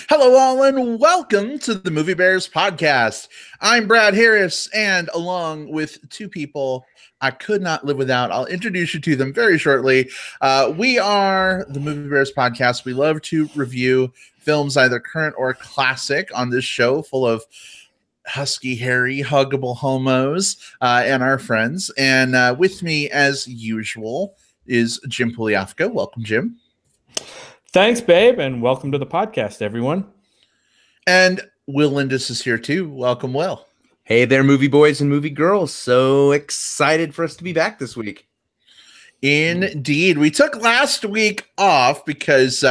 Hello, all, and welcome to the Movie Bears podcast. I'm Brad Harris, and along with two people I could not live without, I'll introduce you to them very shortly. We are the Movie Bears podcast. We love to review films, either current or classic, on this show full of husky, hairy, huggable homos and our friends. And with me, as usual, is Jim Puliafka. Welcome, Jim. Thanks, babe, and welcome to the podcast, everyone. And Will Lindis is here too. Welcome, Will. Hey there, movie boys and movie girls. So excited for us to be back this week. Indeed. We took last week off because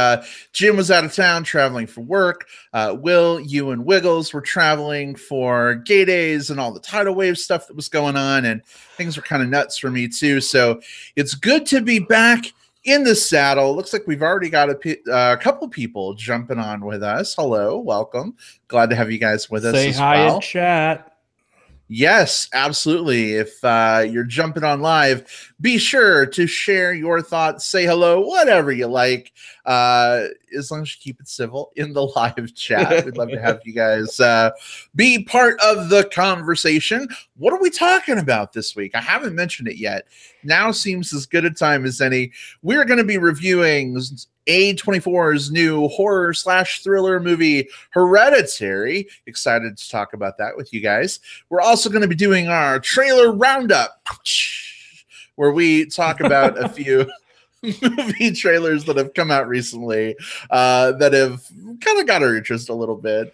Jim was out of town traveling for work. Will, you, and Wiggles were traveling for gay days and all the tidal wave stuff that was going on, and things were kind of nuts for me too. So it's good to be back in the saddle. Looks like we've already got a couple people jumping on with us. Hello, welcome. Glad to have you guys with us. Say hi in chat. Yes, absolutely. If you're jumping on live, be sure to share your thoughts, say hello, whatever you like, as long as you keep it civil in the live chat. We'd love to have you guys be part of the conversation. What are we talking about this week? I haven't mentioned it yet. Now seems as good a time as any. We're going to be reviewing A24's new horror/thriller movie, Hereditary. Excited to talk about that with you guys. We're also going to be doing our trailer roundup, where we talk about a few movie trailers that have come out recently that have kind of got our interest a little bit.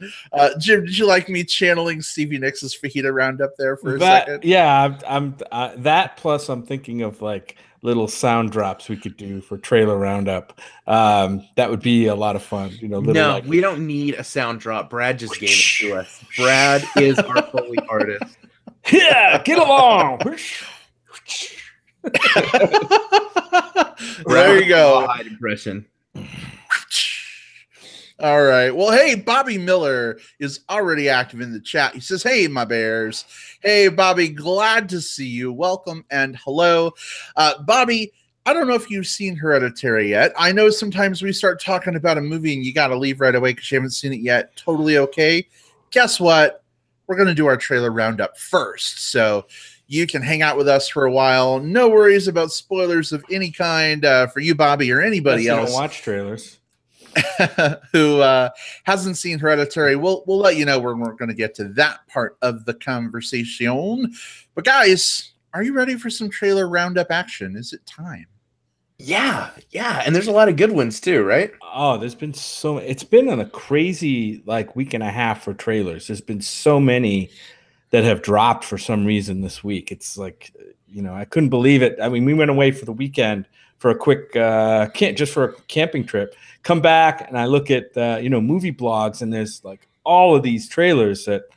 Jim, did you like me channeling Stevie Nicks' fajita roundup there for a second? Yeah, I'm that. Plus, I'm thinking of like little sound drops we could do for trailer roundup. That would be a lot of fun. You know, no, we don't need a sound drop. Brad just gave it to us. Brad is our Foley artist. Yeah, get along. There you go. Impression. All right. Well, hey, Bobby Miller is already active in the chat. He says, hey, my bears. Hey, Bobby, glad to see you. Welcome and hello. Bobby, I don't know if you've seen Hereditary yet. I know sometimes we start talking about a movie and you got to leave right away because you haven't seen it yet. Totally okay. Guess what? We're going to do our trailer roundup first. So you can hang out with us for a while. No worries about spoilers of any kind for you, Bobby, or anybody else. Don't watch trailers. Who hasn't seen Hereditary. We'll let you know when we're going to get to that part of the conversation. But guys, are you ready for some trailer roundup action? Is it time? Yeah. And there's a lot of good ones too, right? Oh, there's been it's been on a crazy like week and a half for trailers. There's been so many that have dropped for some reason this week. It's like, you know, I couldn't believe it. I mean, we went away for the weekend for a quick just for a camping trip. Come back and I look at movie blogs, and there's like all of these trailers that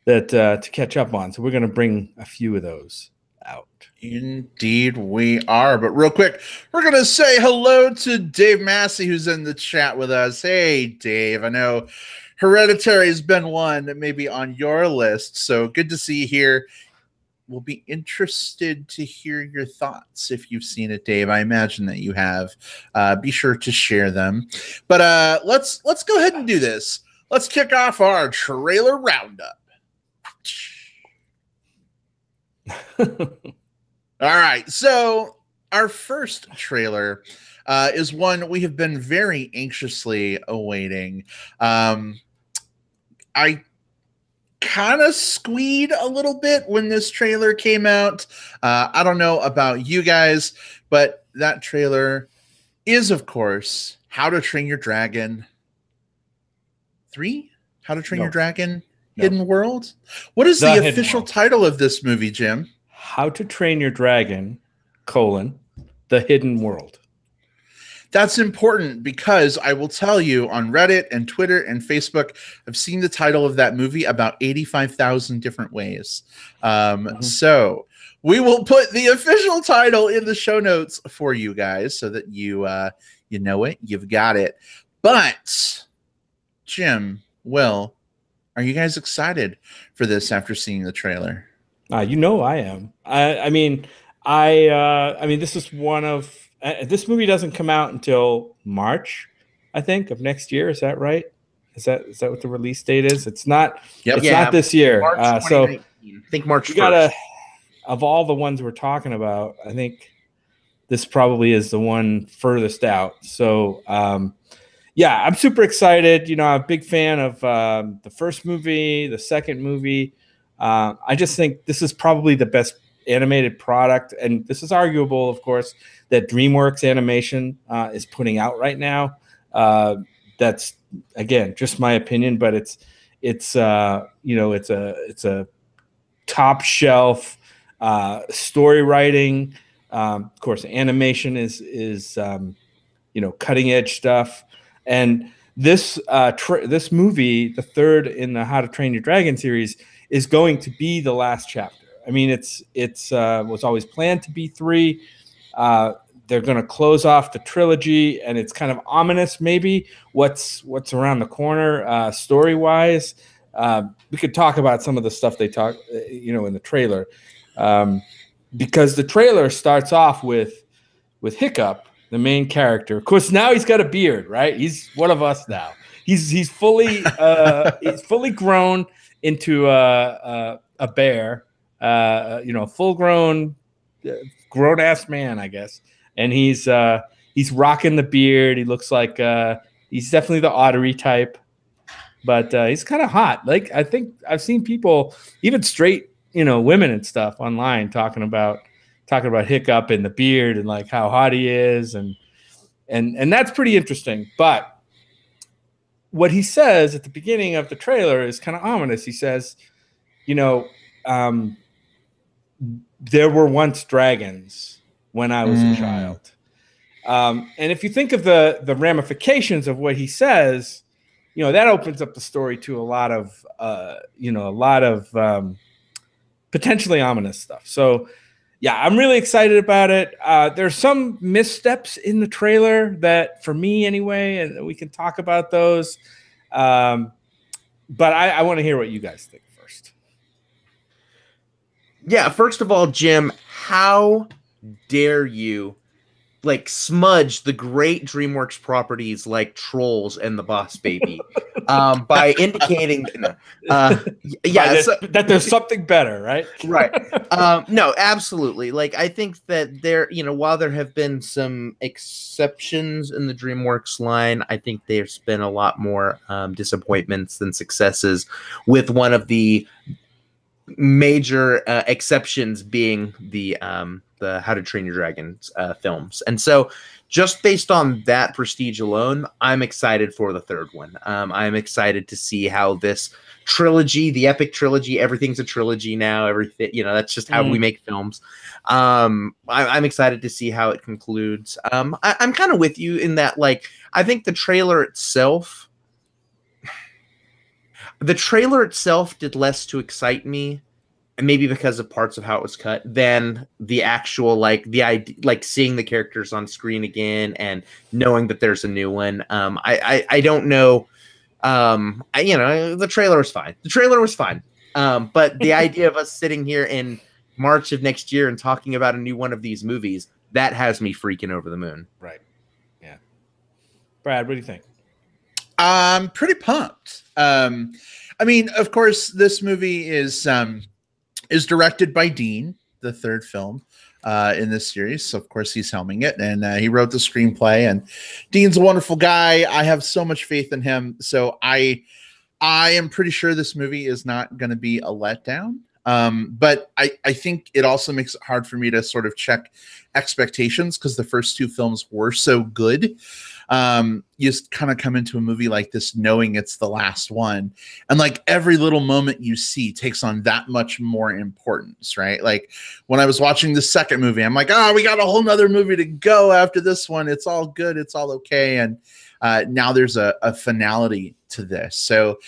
to catch up on. So we're going to bring a few of those out. Indeed we are. But real quick, we're going to say hello to Dave Massey, who's in the chat with us. Hey, Dave. I know Hereditary has been one that may be on your list, so good to see you here. We'll be interested to hear your thoughts if you've seen it, Dave. I imagine that you have. Be sure to share them. But let's go ahead and do this. Let's kick off our trailer roundup. All right, so our first trailer is one we have been very anxiously awaiting. I kind of squeed a little bit when this trailer came out. I don't know about you guys, but that trailer is, of course, How to Train Your Dragon 3? How to Train Your Dragon Hidden World? What is the official title of this movie, Jim? How to Train Your Dragon, The Hidden World. That's important because I will tell you, on Reddit and Twitter and Facebook, I've seen the title of that movie about 85,000 different ways. So we will put the official title in the show notes for you guys so that you know it, you've got it. But Jim, Will, are you guys excited for this after seeing the trailer? I am. I mean, this is one of. This movie doesn't come out until March, I think, of next year. Is that right? Is that what the release date is? It's not. Yep. It's not this year. March So 2019. I think March 1st. you gotta. Of all the ones we're talking about, I think this probably is the one furthest out. So, yeah, I'm super excited. I'm a big fan of the first movie, the second movie. I just think this is probably the best animated product, and this is arguable, of course, that DreamWorks Animation is putting out right now. That's again just my opinion, but it's a top shelf story writing. Of course, animation is cutting edge stuff, and this movie, the third in the How to Train Your Dragon series, is going to be the last chapter. I mean, it's was always planned to be 3. They're going to close off the trilogy, and it's kind of ominous, maybe what's around the corner story wise. We could talk about some of the stuff they talk, in the trailer, because the trailer starts off with Hiccup, the main character. Of course, now he's got a beard, right? He's one of us now. He's fully he's fully grown into a bear, full grown ass man, I guess. And he's rocking the beard. He looks like he's definitely the Ottery type, but he's kind of hot. Like, I think I've seen people, even straight, women and stuff online talking about Hiccup and the beard and like how hot he is, and that's pretty interesting. But what he says at the beginning of the trailer is kind of ominous. He says, there were once dragons when I was a child. And if you think of the ramifications of what he says, that opens up the story to a lot of potentially ominous stuff. So yeah, I'm really excited about it. There's some missteps in the trailer that, for me anyway, and we can talk about those. But I want to hear what you guys think first. Yeah, first of all, Jim, how dare you smudge the great DreamWorks properties like Trolls and The Boss Baby by indicating that there's something better, right? Right. No, absolutely. I think that there, while there have been some exceptions in the DreamWorks line, I think there's been a lot more disappointments than successes, with one of the major exceptions being the How to Train Your Dragon films. And so just based on that prestige alone, I'm excited for the third one. I'm excited to see how this trilogy, the epic trilogy, everything's a trilogy now, everything, that's just how we make films. I'm excited to see how it concludes. I'm kind of with you in that, I think the trailer itself did less to excite me, and maybe because of parts of how it was cut, than the actual seeing the characters on screen again and knowing that there's a new one. I don't know. The trailer was fine. But the idea of us sitting here in March of next year and talking about a new one of these movies, that has me freaking over the moon. Right. Yeah. Brad, what do you think? I'm pretty pumped. I mean, of course, this movie is directed by Dean, the third film in this series. So, of course, he's helming it, and he wrote the screenplay. And Dean's a wonderful guy. I have so much faith in him. So I am pretty sure this movie is not going to be a letdown. But I think it also makes it hard for me to sort of check expectations, because the first 2 films were so good. You just kind of come into a movie like this knowing it's the last one, and every little moment you see takes on that much more importance, right? Like when I was watching the second movie, I'm like, we got a whole nother movie to go after this one. It's all good, it's all okay. And now there's a finality to this, so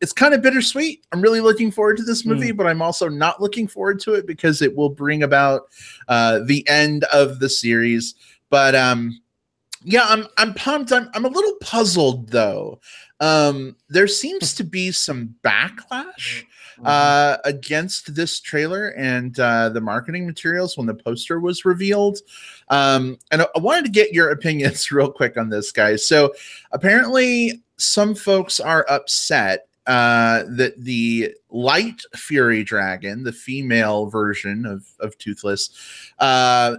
it's kind of bittersweet. I'm really looking forward to this movie, but I'm also not looking forward to it because it will bring about the end of the series. But yeah, I'm pumped. I'm a little puzzled though. There seems to be some backlash against this trailer and the marketing materials when the poster was revealed. And I wanted to get your opinions real quick on this, guys. So apparently some folks are upset that the Light Fury dragon, the female version of Toothless,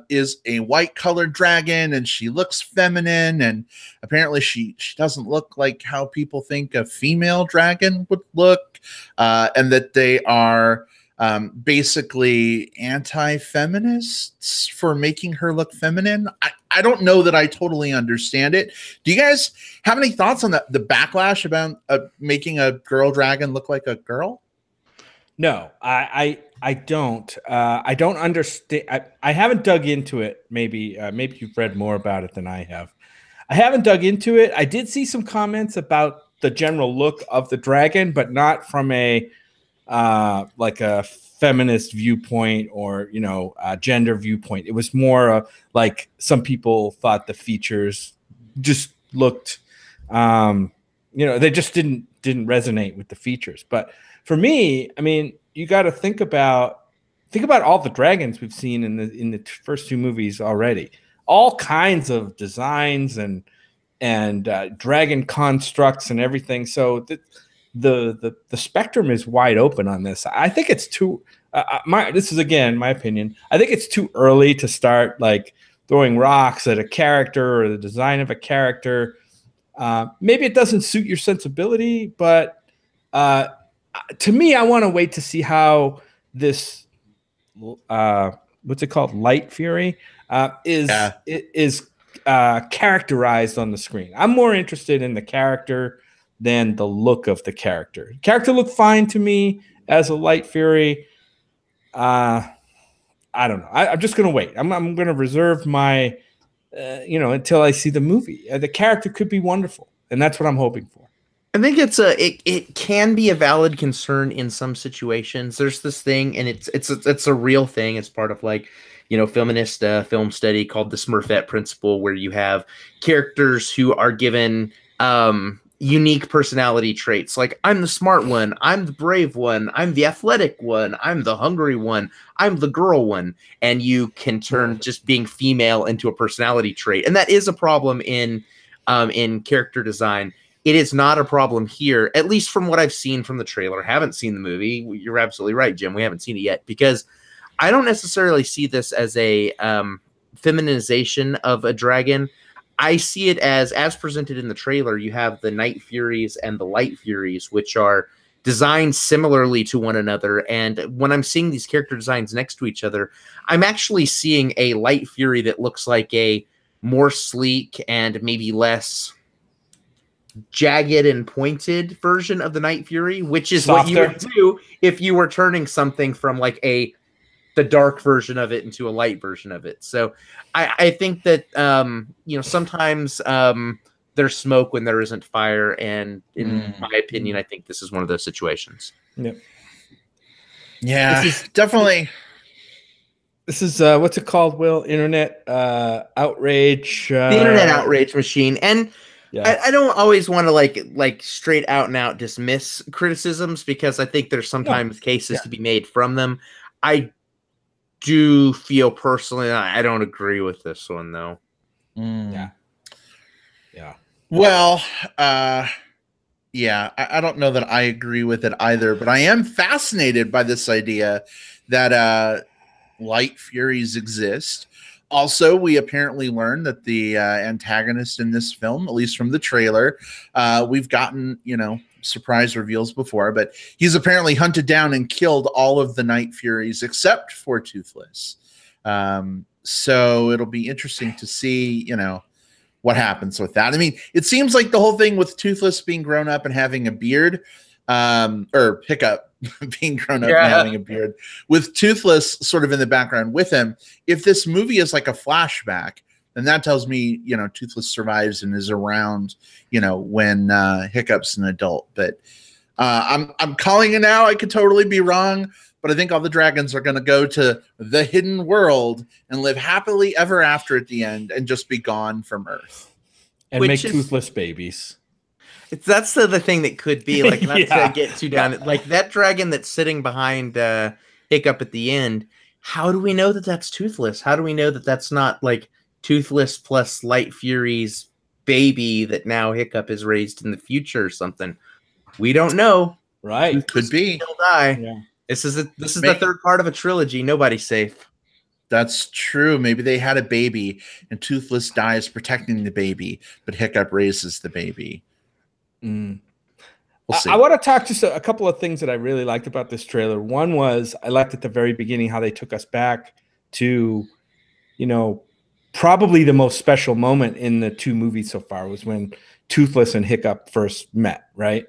is a white colored dragon, and she looks feminine, and apparently she doesn't look like how people think a female dragon would look, and that they are basically anti-feminists for making her look feminine. I don't know that I totally understand it. Do you guys have any thoughts on the backlash about making a girl dragon look like a girl? No, I don't. I don't understand. I haven't dug into it. Maybe you've read more about it than I have. I haven't dug into it. I did see some comments about the general look of the dragon, but not from a like a feminist viewpoint or gender viewpoint. It was more like some people thought the features just looked they just didn't resonate with the features. But for me, I mean, you got to think about all the dragons we've seen in the first two movies already. All kinds of designs and dragon constructs and everything. So the spectrum is wide open on this. I think it's too this is again my opinion. I think it's too early to start like throwing rocks at a character or the design of a character. Maybe it doesn't suit your sensibility, but to me, I want to wait to see how this what's it called, Light Fury, is characterized on the screen. I'm more interested in the character than the look of the character. Character looked fine to me as a Light Fury. I don't know. I'm just going to wait. I'm going to reserve my, until I see the movie. The character could be wonderful, and that's what I'm hoping for. I think it can be a valid concern in some situations. There's this thing, and it's a real thing. It's part of feminist film study called the Smurfette principle, where you have characters who are given unique personality traits. Like, I'm the smart one, I'm the brave one, I'm the athletic one, I'm the hungry one, I'm the girl one, and you can turn just being female into a personality trait, and that is a problem in character design. It is not a problem here, at least from what I've seen from the trailer. Haven't seen the movie. You're absolutely right, Jim. We haven't seen it yet, because I don't necessarily see this as a feminization of a dragon. I see it as presented in the trailer. You have the Night Furies and the Light Furies, which are designed similarly to one another. And when I'm seeing these character designs next to each other, I'm actually seeing a Light Fury that looks like a more sleek and maybe less jagged and pointed version of the Night Fury, which is softer. What you would do if you were turning something from like the dark version of it into a light version of it. So I think that sometimes there's smoke when there isn't fire, and in my opinion, I think this is one of those situations. Yep. Yeah, this is definitely. This is what's it called, Will? Internet outrage. The internet outrage machine. And yeah. I don't always want to like straight out and out dismiss criticisms, because I think there's sometimes cases to be made from them. I do feel personally I don't agree with this one, though. Yeah. Well, I don't know that I agree with it either, but I am fascinated by this idea that Light Furies exist. Also, we apparently learned that the antagonist in this film, at least from the trailer, we've gotten, surprise reveals before, but he's apparently hunted down and killed all of the Night Furies except for Toothless. So it'll be interesting to see, what happens with that. I mean, it seems like the whole thing with Toothless being grown up and having a beard, or Hiccup being grown up and having a beard, with Toothless sort of in the background with him. If this movie is like a flashback, then that tells me, Toothless survives and is around, when Hiccup's an adult. But I'm calling it now. I could totally be wrong, but I think all the dragons are going to go to the hidden world and live happily ever after at the end, and just be gone from Earth and make toothless babies. That's the thing that could be like, not to get too down. Like that dragon that's sitting behind Hiccup at the end. How do we know that that's Toothless? How do we know that that's not like Toothless plus Light Fury's baby that now Hiccup is raised in the future or something. We don't know. Right. Could be. He'll die. Yeah. This is the third part of a trilogy. Nobody's safe. That's true. Maybe they had a baby and Toothless dies protecting the baby, but Hiccup raises the baby. Mm. We'll see. I want to talk just a couple of things that I really liked about this trailer. One was I liked at the very beginning how they took us back to, you know, probably the most special moment in the two movies so far was when Toothless and Hiccup first met, right?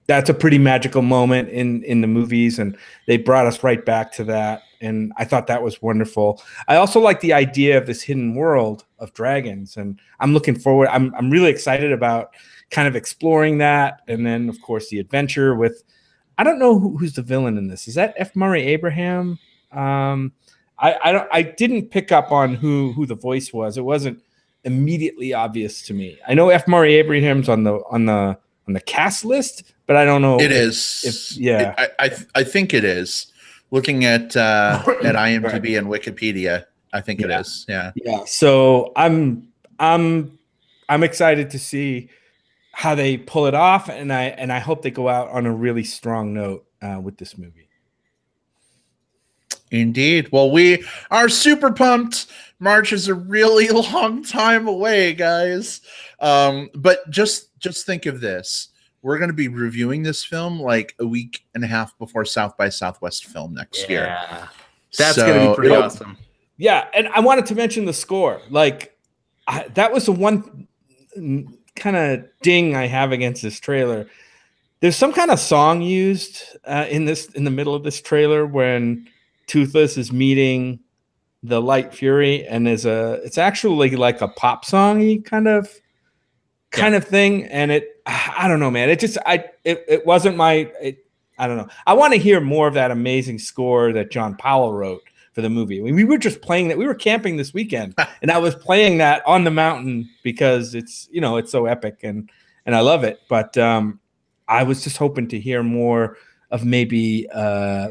That's a pretty magical moment in the movies, and they brought us right back to that. And I thought that was wonderful. I also like the idea of this hidden world of dragons, and I'm looking forward. I'm really excited about kind of exploring that. And then, of course, the adventure with, I don't know who's the villain in this. Is that F. Murray Abraham? I didn't pick up on who the voice was. It wasn't immediately obvious to me. I know F. Murray Abraham's on the cast list, but I don't know. It is. I think it is. Looking at IMDb and Wikipedia, I think it is. Yeah. Yeah. So I'm excited to see how they pull it off, and I hope they go out on a really strong note with this movie. Indeed. Well, we are super pumped. March is a really long time away, guys. But just think of this. We're going to be reviewing this film like a week and a half before South by Southwest film next year. Yeah. That's going to be pretty awesome. Yeah, and I wanted to mention the score. Like, that was the one kind of ding I have against this trailer. There's some kind of song used in the middle of this trailer when Toothless is meeting the Light Fury, and it's actually like a pop songy kind of thing. And I don't know, man. It wasn't I don't know. I want to hear more of that amazing score that John Powell wrote for the movie. I mean, we were just playing that. We were camping this weekend, and I was playing that on the mountain because it's so epic and I love it. But I was just hoping to hear more of maybe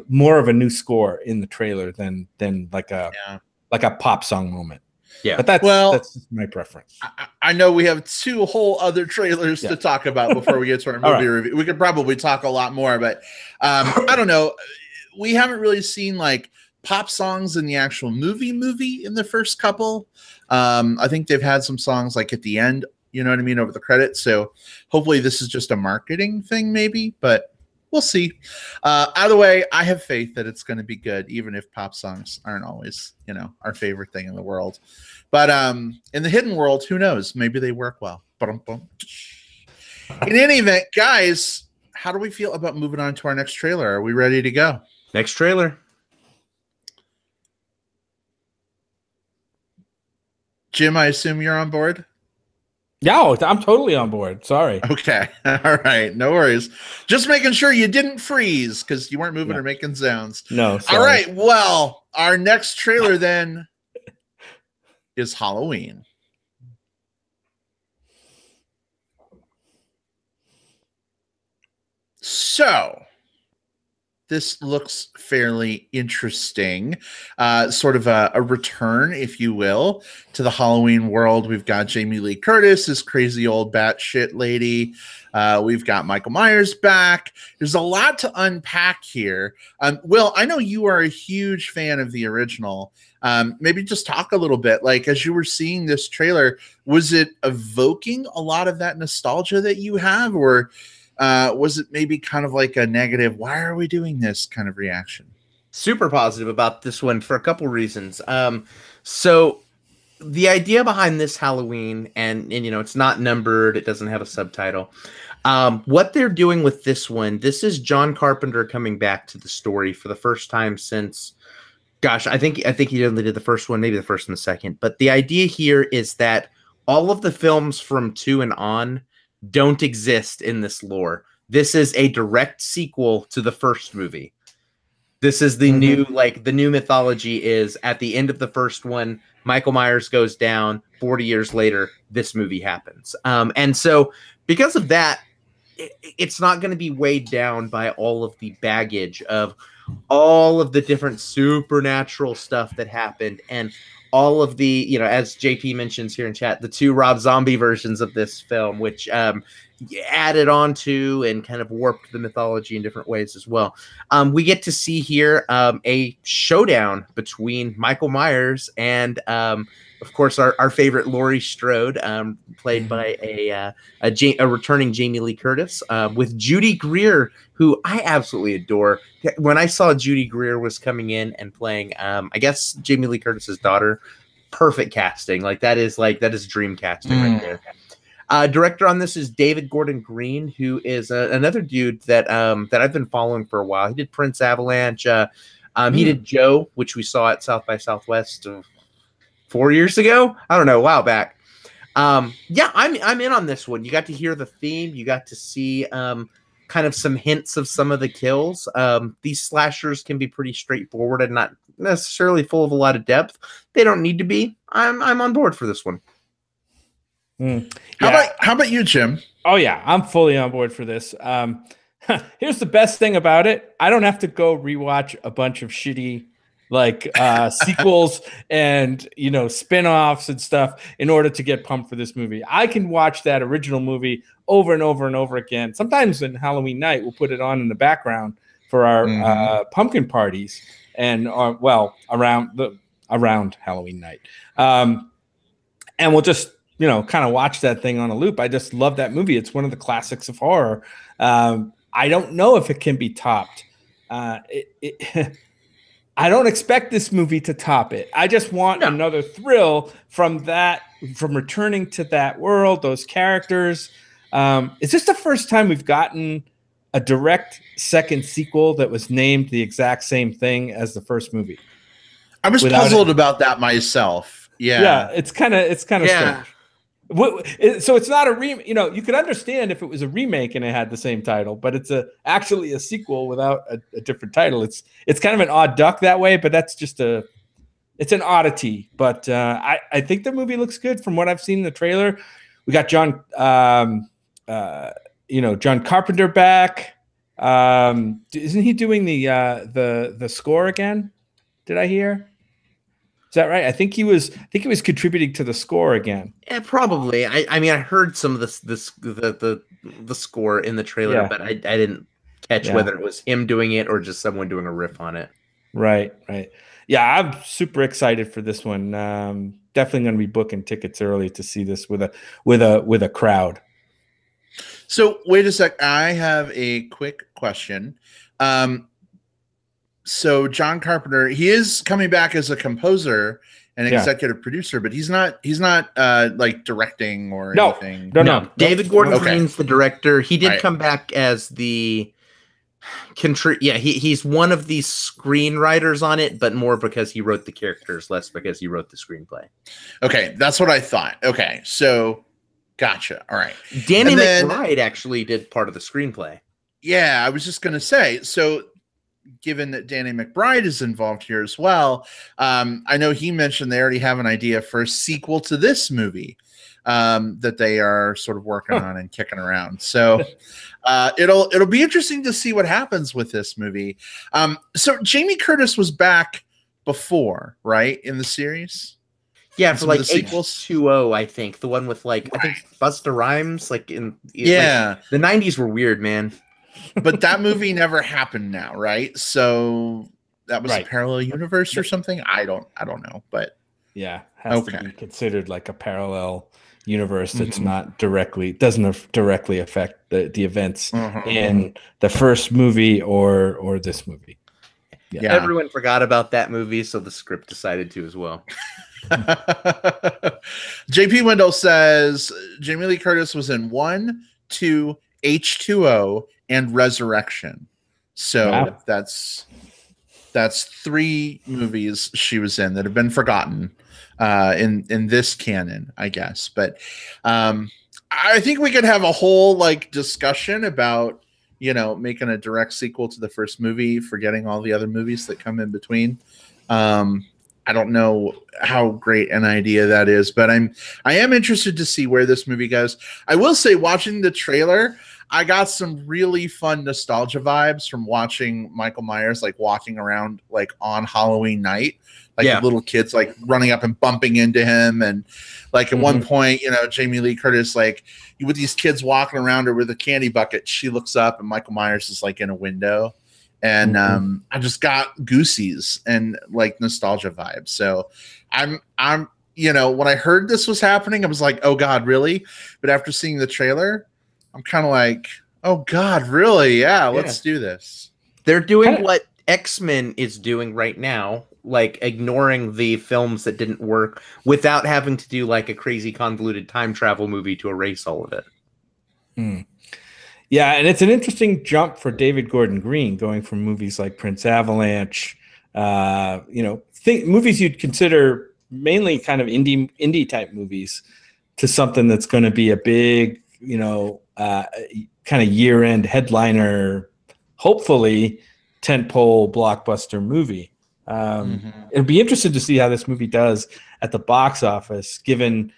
more of a new score in the trailer than like a pop song moment. Yeah, but that's just my preference. I know we have two whole other trailers to talk about before we get to our movie review. We could probably talk a lot more, but I don't know. We haven't really seen like pop songs in the actual movie in the first couple. I think they've had some songs like at the end, you know what I mean, over the credits. So hopefully this is just a marketing thing, maybe, but we'll see. Either way, I have faith that it's going to be good, even if pop songs aren't always, our favorite thing in the world. But in the hidden world, who knows? Maybe they work well. In any event, guys, how do we feel about moving on to our next trailer? Are we ready to go? Next trailer. Jim, I assume you're on board? Yeah, I'm totally on board. Sorry. Okay. All right. No worries. Just making sure you didn't freeze because you weren't moving or making sounds. No. Sorry. All right. Well, our next trailer then is Halloween. So this looks fairly interesting. Sort of a return, if you will, to the Halloween world. We've got Jamie Lee Curtis, this crazy old batshit lady. We've got Michael Myers back. There's a lot to unpack here. Will, I know you are a huge fan of the original. Maybe just talk a little bit, like as you were seeing this trailer, was it evoking a lot of that nostalgia that you have, or was it maybe kind of like a negative, why are we doing this kind of reaction? Super positive about this one for a couple reasons. So the idea behind this Halloween, and it's not numbered, it doesn't have a subtitle. What they're doing with this one, this is John Carpenter coming back to the story for the first time since, gosh, I think he only did the first one, maybe the first and the second. But the idea here is that all of the films from 2 and on don't exist in this lore. This is a direct sequel to the first movie. This is the new mythology is at the end of the first one, Michael Myers goes down. 40 years later, this movie happens. And so because of that, it's not going to be weighed down by all of the baggage of, all of the different supernatural stuff that happened, and all of the, you know, as JP mentions here in chat, the 2 Rob Zombie versions of this film, which added on to and kind of warped the mythology in different ways as well. We get to see here a showdown between Michael Myers and of course, our favorite Laurie Strode, played by a returning Jamie Lee Curtis, with Judy Greer, who I absolutely adore. When I saw Judy Greer was coming in and playing, I guess Jamie Lee Curtis's daughter, perfect casting. That is dream casting right there. Director on this is David Gordon Green, who is another dude that I've been following for a while. He did Prince Avalanche. He did Joe, which we saw at South by Southwest 4 years ago. I don't know, a while back. Yeah, I'm in on this one. You got to hear the theme. You got to see kind of some hints of some of the kills. These slashers can be pretty straightforward and not necessarily full of a lot of depth. They don't need to be. I'm on board for this one. How about you, Jim? Oh yeah, I'm fully on board for this. Here's the best thing about it. I don't have to go rewatch a bunch of shitty sequels and, you know, spin-offs and stuff in order to get pumped for this movie. I can watch that original movie over and over and over again. Sometimes on Halloween night, we'll put it on in the background for our pumpkin parties and around Halloween night. And we'll just, you know, kind of watch that thing on a loop. I just love that movie. It's one of the classics of horror. I don't know if it can be topped. I don't expect this movie to top it. I just want another thrill from returning to that world, those characters. Is this the first time we've gotten a direct second sequel that was named the exact same thing as the first movie? I was puzzled about that myself. Yeah, it's kind of strange. So it's not a remake. You know, you could understand if it was a remake and it had the same title, but it's actually a sequel without a different title. It's kind of an odd duck that way, but that's just it's an oddity. But I think the movie looks good from what I've seen in the trailer. We got John Carpenter back. Isn't he doing the score again? Did I hear? Is that right? I think he was contributing to the score again. Yeah, probably. I mean, I heard some of the score in the trailer, but I didn't catch whether it was him doing it or just someone doing a riff on it. Right. Yeah, I'm super excited for this one. Definitely going to be booking tickets early to see this with a crowd. So wait a sec. I have a quick question. So John Carpenter, he is coming back as a composer and executive producer, but he's not like directing or anything. No. David Gordon Green's the director. He did come back as the he's one of the screenwriters on it, but more because he wrote the characters, less because he wrote the screenplay. Okay, that's what I thought. Okay, so gotcha. All right. Danny McBride actually did part of the screenplay. Yeah, I was just gonna say, so given that Danny McBride is involved here as well, I know he mentioned they already have an idea for a sequel to this movie that they are sort of working on and kicking around. So it'll be interesting to see what happens with this movie. So Jamie Curtis was back before, right, in the series? Yeah, for like H2O, I think. The one with I think Busta Rhymes, the 90s were weird, man. But that movie never happened now, right? So that was a parallel universe or something. I don't know, but has to be considered like a parallel universe that's not doesn't directly affect the events in the first movie or this movie. Yeah. Everyone forgot about that movie, so the script decided to as well. JP Wendell says Jamie Lee Curtis was in 1, 2, H2O, and Resurrection. So that's 3 movies she was in that have been forgotten in this canon, I guess. But I think we could have a whole discussion about making a direct sequel to the first movie, forgetting all the other movies that come in between. I don't know how great an idea that is, but I am interested to see where this movie goes. I will say, watching the trailer, I got some really fun nostalgia vibes from watching Michael Myers like walking around like on Halloween night, like Yeah. the little kids like running up and bumping into him, and like at one point, you know, Jamie Lee Curtis like with these kids walking around her with a candy bucket, she looks up and Michael Myers is like in a window, and I just got goosies and like nostalgia vibes. So I'm you know, when I heard this was happening, I was like, oh God, really? But after seeing the trailer, I'm kind of like, oh God, really? Yeah, let's do this. They're doing what X-Men is doing right now, like ignoring the films that didn't work without having to do like a crazy convoluted time travel movie to erase all of it. Yeah, and it's an interesting jump for David Gordon Green, going from movies like Prince Avalanche, you know, movies you'd consider mainly kind of indie type movies, to something that's going to be a big, you know, kind of year-end headliner, hopefully tentpole blockbuster movie. It'll be interesting to see how this movie does at the box office, given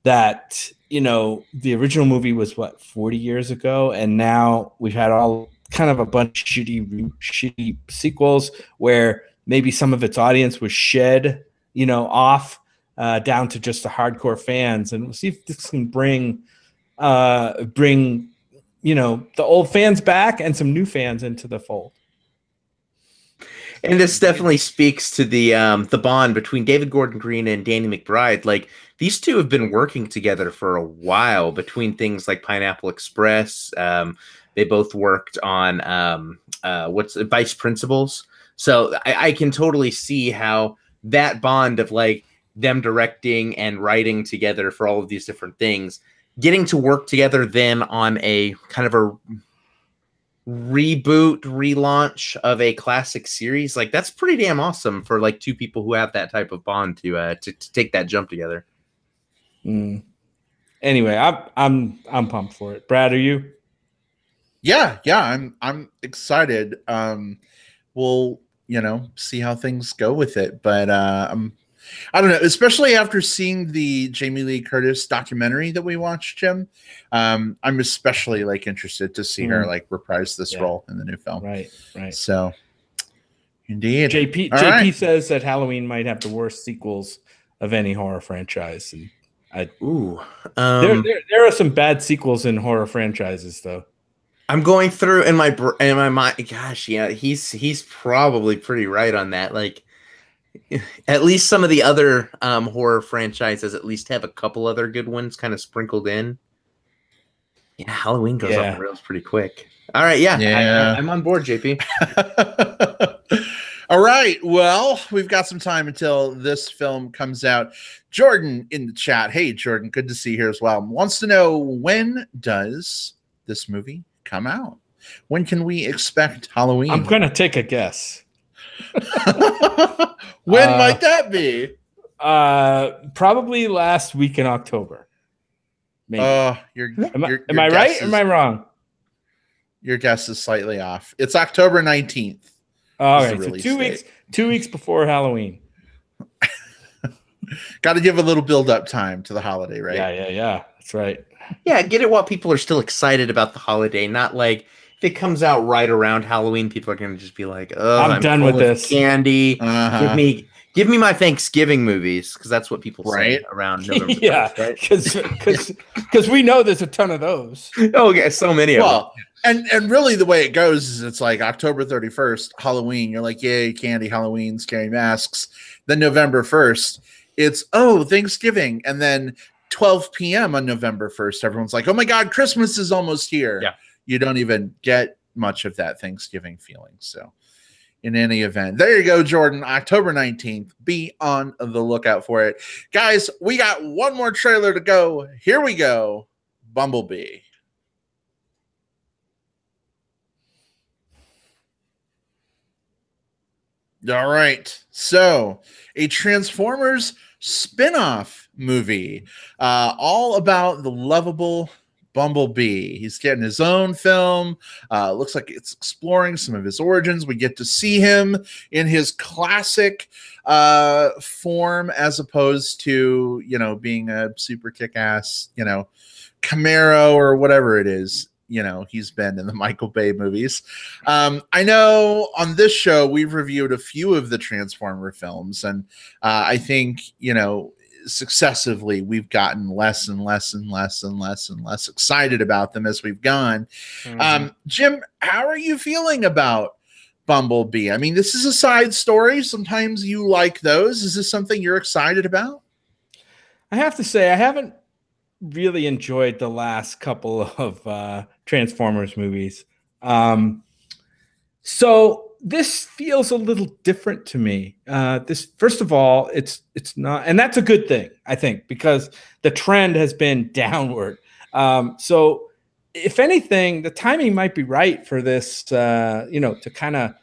that, you know, the original movie was 40 years ago, and now we've had all kind of a bunch of shitty sequels where maybe some of its audience was shed, you know, off down to just the hardcore fans, and we'll see if this can bring you know, the old fans back and some new fans into the fold. And this definitely speaks to the bond between David Gordon Green and Danny McBride. Like, these two have been working together for a while, between things like Pineapple Express. They both worked on what's Vice Principals. So I can totally see how that bond of like them directing and writing together for all of these different things, getting to work together then on a kind of a reboot, relaunch of a classic series, like that's pretty damn awesome for like two people who have that type of bond to take that jump together. Anyway, I'm pumped for it. Brad, are you? Yeah, I'm excited. We'll, you know, see how things go with it, but I don't know, especially after seeing the Jamie Lee Curtis documentary that we watched, Jim. I'm especially like interested to see her like reprise this role in the new film. Right. So, indeed. JP says that Halloween might have the worst sequels of any horror franchise, and there are some bad sequels in horror franchises, though. I'm going through in my mind. Gosh, yeah, he's probably pretty right on that. Like, at least some of the other horror franchises at least have a couple other good ones kind of sprinkled in. Yeah, Halloween goes off the rails pretty quick. All right, I'm on board, JP. All right, well, we've got some time until this film comes out. Jordan in the chat, hey Jordan, good to see you here as well, wants to know, when does this movie come out? When can we expect Halloween? I'm gonna take a guess. When might that be? Probably last week in October. Maybe. Am I right or am I wrong? Your guess is slightly off. It's October 19th. All right, so 2 weeks before Halloween. Got to give a little build-up time to the holiday, right? Yeah. That's right. Yeah, get it while people are still excited about the holiday, not like if it comes out right around Halloween, people are going to just be like, "Oh, I'm done with this candy. Give me my Thanksgiving movies," because that's what people say around November. Yeah, 1st, right? because we know there's a ton of those. Oh, yeah, so many of them. And really the way it goes is it's like October 31st, Halloween. You're like, yay, candy, Halloween, scary masks. Then November 1st, it's, Thanksgiving. And then 12 p.m. on November 1st, everyone's like, oh my God, Christmas is almost here. Yeah. You don't even get much of that Thanksgiving feeling. So in any event, there you go, Jordan, October 19th. Be on the lookout for it. Guys, we got one more trailer to go. Here we go. Bumblebee. All right. So, a Transformers spin-off movie, all about the lovable Bumblebee. He's getting his own film. Looks like it's exploring some of his origins. We get to see him in his classic form, as opposed to, being a super kick-ass, Camaro or whatever it is, he's been in the Michael Bay movies. I know on this show we've reviewed a few of the Transformer films, and I think successively we've gotten less and less and less and less and less excited about them as we've gone. Jim, how are you feeling about Bumblebee? I mean, this is a side story. Sometimes you like those. Is this something you're excited about? I have to say, I haven't really enjoyed the last couple of Transformers movies. So this feels a little different to me. This, first of all, it's not, and that's a good thing, I think, because the trend has been downward. So if anything, the timing might be right for this, to kind of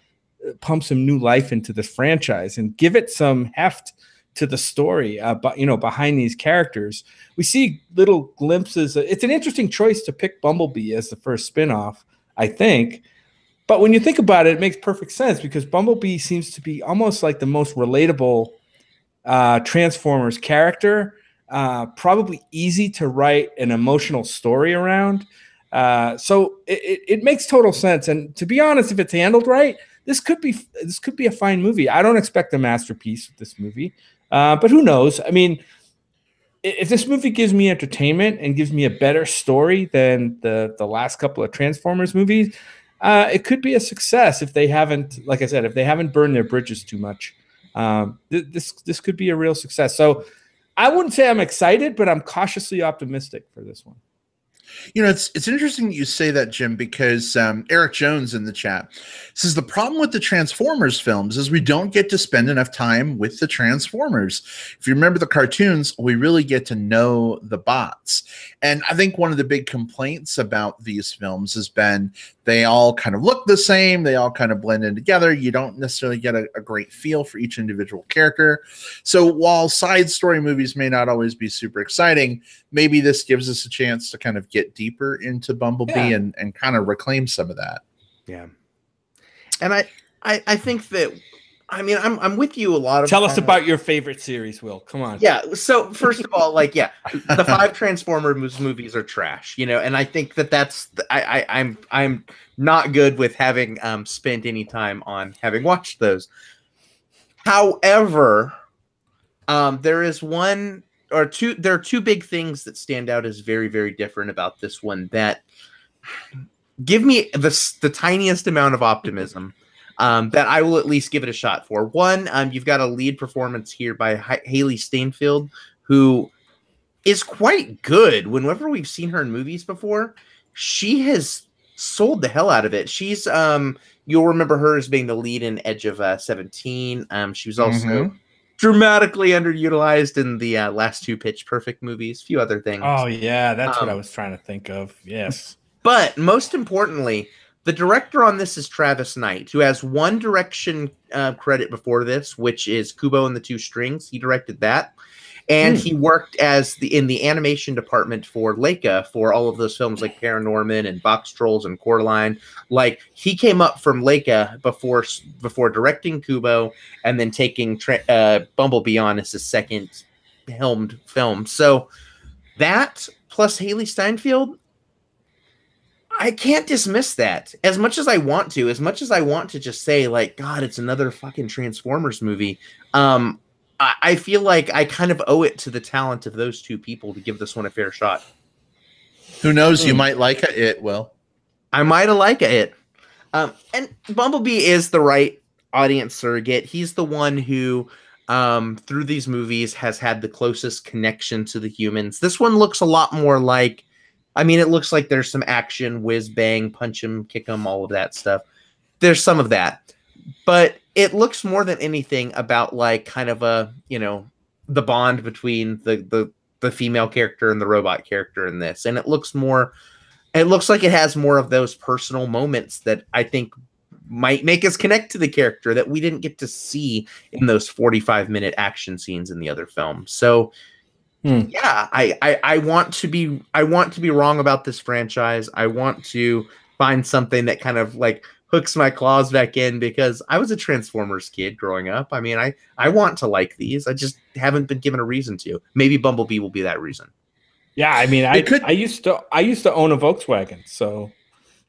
pump some new life into this franchise and give it some heft to the story, but behind these characters. We see little glimpses. It's an interesting choice to pick Bumblebee as the first spinoff, I think. But when you think about it, it makes perfect sense because Bumblebee seems to be almost like the most relatable Transformers character, probably easy to write an emotional story around. So it makes total sense. And to be honest, if it's handled right, this could be a fine movie. I don't expect a masterpiece with this movie, but who knows? I mean, if this movie gives me entertainment and gives me a better story than the last couple of Transformers movies, it could be a success if they haven't, like I said, if they haven't burned their bridges too much. This could be a real success. So I wouldn't say I'm excited, but I'm cautiously optimistic for this one. It's interesting that you say that, Jim, because Eric Jones in the chat says the problem with the Transformers films is we don't get to spend enough time with the Transformers. If you remember the cartoons, we really get to know the bots. And I think one of the big complaints about these films has been they all kind of look the same. They all kind of blend in together. You don't necessarily get a great feel for each individual character. So while side story movies may not always be super exciting, maybe this gives us a chance to kind of get deeper into Bumblebee and kind of reclaim some of that. Yeah. And I think that, I mean, I'm with you a lot of. Tell us about your favorite series, Will. Come on. Yeah. So first of all, the 5 Transformers movies are trash, and I think that's I'm not good with having spent any time on having watched those. However, there is one or two. There are two big things that stand out as very, very different about this one that give me the tiniest amount of optimism. That I will at least give it a shot for. One, you've got a lead performance here by Haley Steinfeld, who is quite good. Whenever we've seen her in movies before, she has sold the hell out of it. She's, you'll remember her as being the lead in Edge of 17. She was also dramatically underutilized in the last 2 Pitch Perfect movies, a few other things. Oh, yeah, that's what I was trying to think of. Yes. But most importantly, the director on this is Travis Knight, who has one direction credit before this, which is Kubo and the Two Strings. He directed that. And he worked in the animation department for Leica for all of those films like Paranorman and Box Trolls and Coraline. Like, he came up from Leica before directing Kubo and then taking Bumblebee on as his second helmed film. So that plus Haley Steinfeld, I can't dismiss that as much as I want to just say, like, God, it's another fucking Transformers movie. I feel like I kind of owe it to the talent of those two people to give this one a fair shot. Who knows? You might like it, Will. I might have liked it. And Bumblebee is the right audience surrogate. He's the one who, through these movies, has had the closest connection to the humans. This one looks a lot more like, I mean, it looks like there's some action, whiz bang, punch him, kick him, all of that stuff. There's some of that. But it looks more than anything about like kind of a, the bond between the female character and the robot character in this. And it looks like it has more of those personal moments that I think might make us connect to the character that we didn't get to see in those 45-minute action scenes in the other film. So yeah, I want to be wrong about this franchise. I want to find something that kind of like hooks my claws back in because I was a Transformers kid growing up. I mean, I want to like these. I just haven't been given a reason to. Maybe Bumblebee will be that reason. Yeah, I mean, I used to own a Volkswagen, so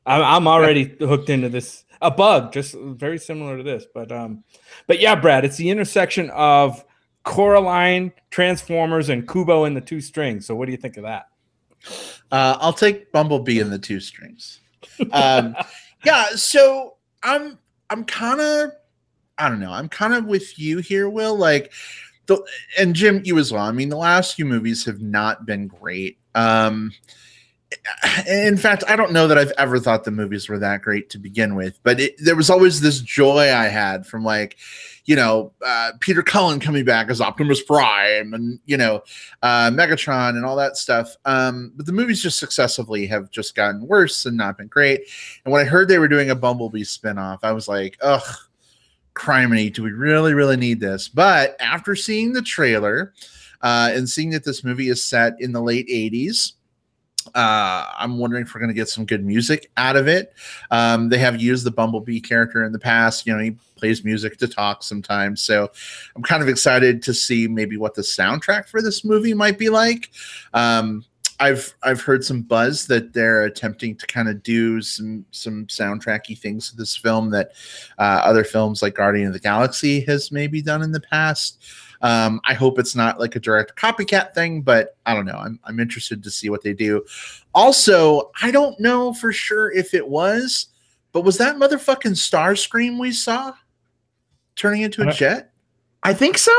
I'm already hooked into this. A bug, just very similar to this, but yeah, Brad, it's the intersection of Coraline, Transformers, and Kubo in the Two Strings. So, what do you think of that? I'll take Bumblebee in the Two Strings. Yeah, so I'm kind of, I don't know, I'm kind of with you here, Will. Like, and Jim, you as well. I mean, the last few movies have not been great. In fact, I don't know that I've ever thought the movies were that great to begin with, but there was always this joy I had from, like, Peter Cullen coming back as Optimus Prime and, Megatron and all that stuff. But the movies just successively have just gotten worse and not been great. And when I heard they were doing a Bumblebee spinoff, I was like, ugh, criminy, do we really, really need this? But after seeing the trailer and seeing that this movie is set in the late 80s, I'm wondering if we're going to get some good music out of it. They have used the Bumblebee character in the past. He plays music to talk sometimes. So I'm kind of excited to see maybe what the soundtrack for this movie might be like. I've heard some buzz that they're attempting to kind of do some soundtracky things to this film that other films like Guardian of the Galaxy has maybe done in the past. I hope it's not like a direct copycat thing, but I don't know. I'm interested to see what they do. Also, I don't know for sure if it was, but was that motherfucking Starscream we saw turning into a jet? I think so.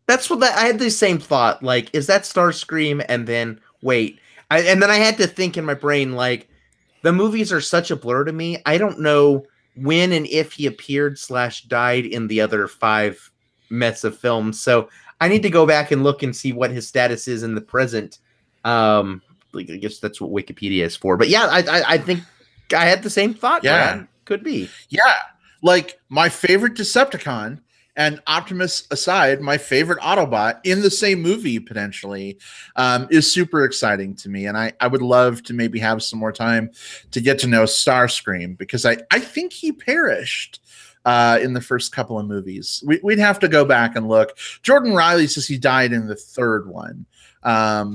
That's what I had the same thought. Like, is that Starscream? And then wait, and then I had to think in my brain, like, the movies are such a blur to me. I don't know when and if he appeared / died in the other 5 mess of films. So I need to go back and look and see what his status is in the present. I guess that's what Wikipedia is for. But yeah, I think I had the same thought. Yeah, Brad. Could be. Yeah, like my favorite Decepticon, and Optimus aside, my favorite Autobot in the same movie potentially is super exciting to me. And I would love to maybe have some more time to get to know Starscream, because I think he perished in the first couple of movies. We'd have to go back and look. Jordan Riley says he died in the third one. I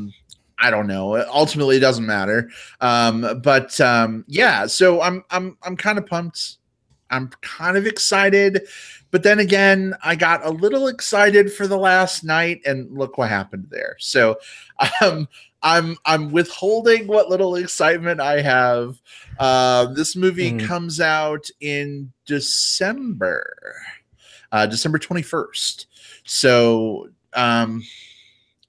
don't know. Ultimately, it doesn't matter. Yeah. So I'm kind of pumped. I'm kind of excited, but then again, I got a little excited for the last night, and look what happened there. So I'm withholding what little excitement I have. This movie comes out in December 21st. So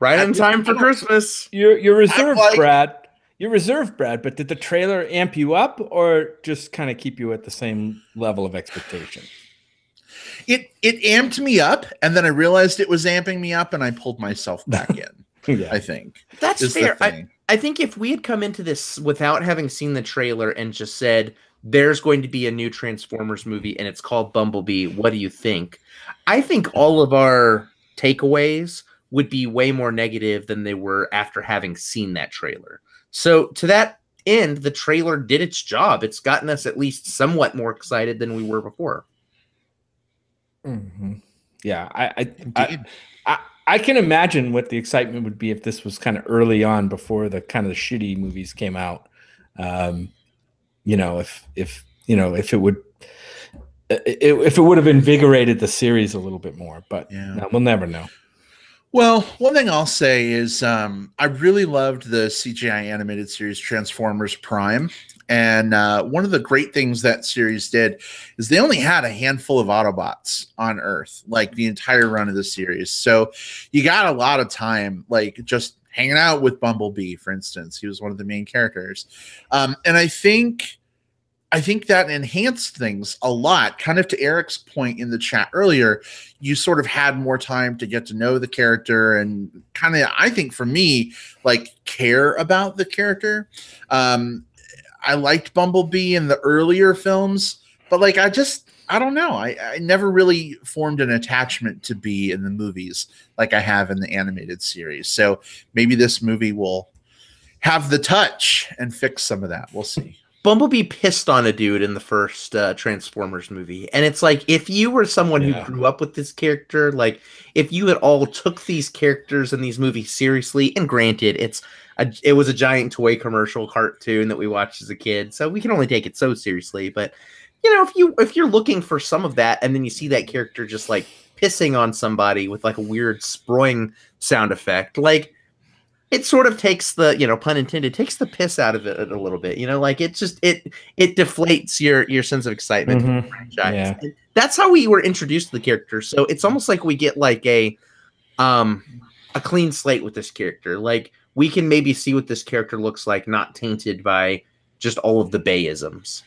right in time for Christmas. You're reserved, Brad. You're reserved, Brad, but did the trailer amp you up or just kind of keep you at the same level of expectation? It amped me up, and then I realized it was amping me up, and I pulled myself back in. Yeah. I think that's fair. I think if we had come into this without having seen the trailer and just said there's going to be a new Transformers movie and it's called Bumblebee, what do you think? I think all of our takeaways would be way more negative than they were after having seen that trailer. So to that end, the trailer did its job. It's gotten us at least somewhat more excited than we were before. Mm-hmm. Yeah, I can imagine what the excitement would be if this was kind of early on before the kind of the shitty movies came out. If it would have invigorated the series a little bit more, but no, we'll never know. Well, one thing I'll say is I really loved the CGI animated series Transformers Prime. And one of the great things that series did is they only had a handful of Autobots on Earth, like the entire run of the series. So you got a lot of time, like just hanging out with Bumblebee, for instance. He was one of the main characters. And I think that enhanced things a lot. Kind of to Eric's point in the chat earlier, you sort of had more time to get to know the character and kind of, I think for me, like care about the character. I liked Bumblebee in the earlier films, but like I don't know. I never really formed an attachment to Bee in the movies like I have in the animated series. So maybe this movie will have the touch and fix some of that. We'll see. Bumblebee pissed on a dude in the first Transformers movie, and it's like if you were someone who grew up with this character, like if you at all took these characters in these movies seriously, and granted, it was a giant toy commercial cartoon that we watched as a kid, so we can only take it so seriously. But you know, if you're looking for some of that, and then you see that character just like pissing on somebody with like a weird sproing sound effect, like. It sort of takes the, you know, pun intended, takes the piss out of it a little bit, you know, like it just it deflates your sense of excitement for the franchise. Yeah. And that's how we were introduced to the character. So it's almost like we get like a clean slate with this character. Like we can maybe see what this character looks like, not tainted by just all of the Bayisms.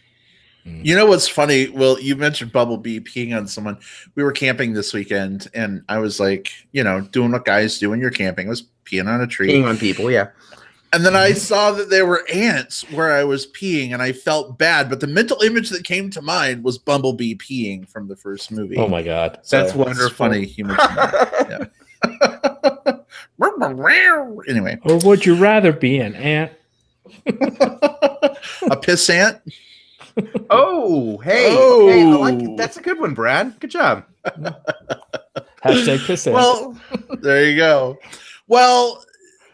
You know what's funny? Well, you mentioned Bumblebee peeing on someone. We were camping this weekend, and I was like, you know, doing what guys do when you're camping. I was peeing on a tree. Peeing on people, yeah. And then I saw that there were ants where I was peeing, and I felt bad. But the mental image that came to mind was Bumblebee peeing from the first movie. Oh, my God. So that's wonderful. It's funny. You mentioned that. Yeah. Anyway. Or would you rather be an ant? A piss ant? Oh, hey, Oh. hey, I like it. That's a good one, Brad. Good job. Hashtag piss ant. Well, there you go. Well,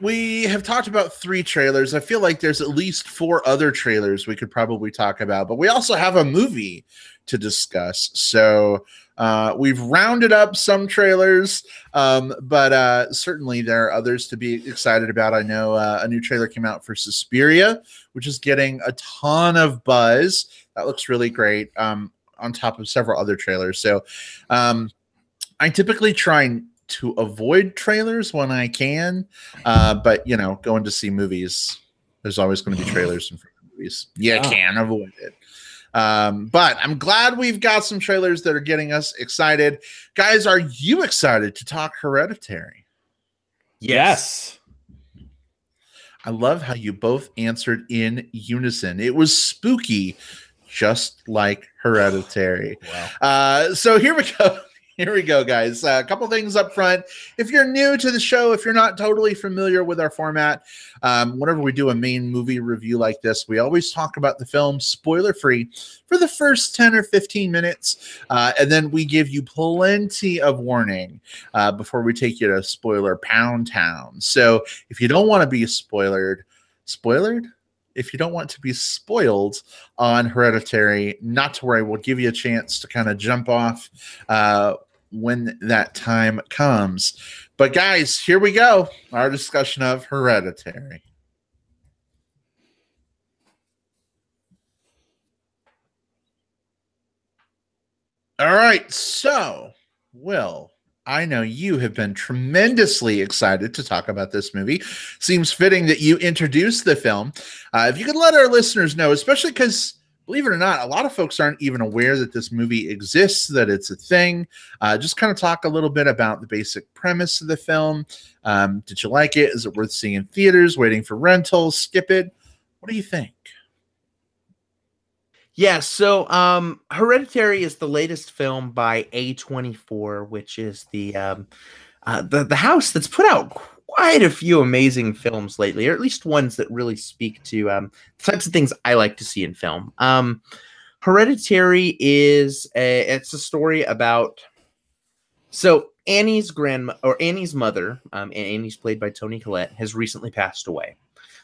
we have talked about 3 trailers. I feel like there's at least 4 other trailers we could probably talk about, but we also have a movie to discuss. So we've rounded up some trailers, but certainly there are others to be excited about. I know a new trailer came out for Suspiria, which is getting a ton of buzz. That looks really great, on top of several other trailers. So I typically try to avoid trailers when I can, but, you know, going to see movies, there's always going to be trailers in front of movies. You can't avoid it. But I'm glad we've got some trailers that are getting us excited. Guys, are you excited to talk Hereditary? Yes. I love how you both answered in unison. It was spooky, just like Hereditary. Wow. So here we go. Here we go, guys. A couple things up front. If you're new to the show, if you're not totally familiar with our format, whenever we do a main movie review like this, we always talk about the film spoiler-free for the first 10 or 15 minutes, and then we give you plenty of warning before we take you to spoiler pound town. So if you don't want to be spoiled? If you don't want to be spoiled on Hereditary, not to worry. We'll give you a chance to kind of jump off when that time comes. But guys, here we go. Our discussion of Hereditary. All right. So, Will, I know you have been tremendously excited to talk about this movie. Seems fitting that you introduced the film. If you could let our listeners know, especially because, believe it or not, a lot of folks aren't even aware that this movie exists, that it's a thing. Just kind of talk a little bit about the basic premise of the film. Did you like it? Is it worth seeing in theaters, waiting for rentals, skip it? What do you think? Yeah, so Hereditary is the latest film by E285, which is the house that's put out quite a few amazing films lately, or at least ones that really speak to the types of things I like to see in film. Hereditary is it's a story about Annie's mother, and Annie's played by Toni Collette, has recently passed away.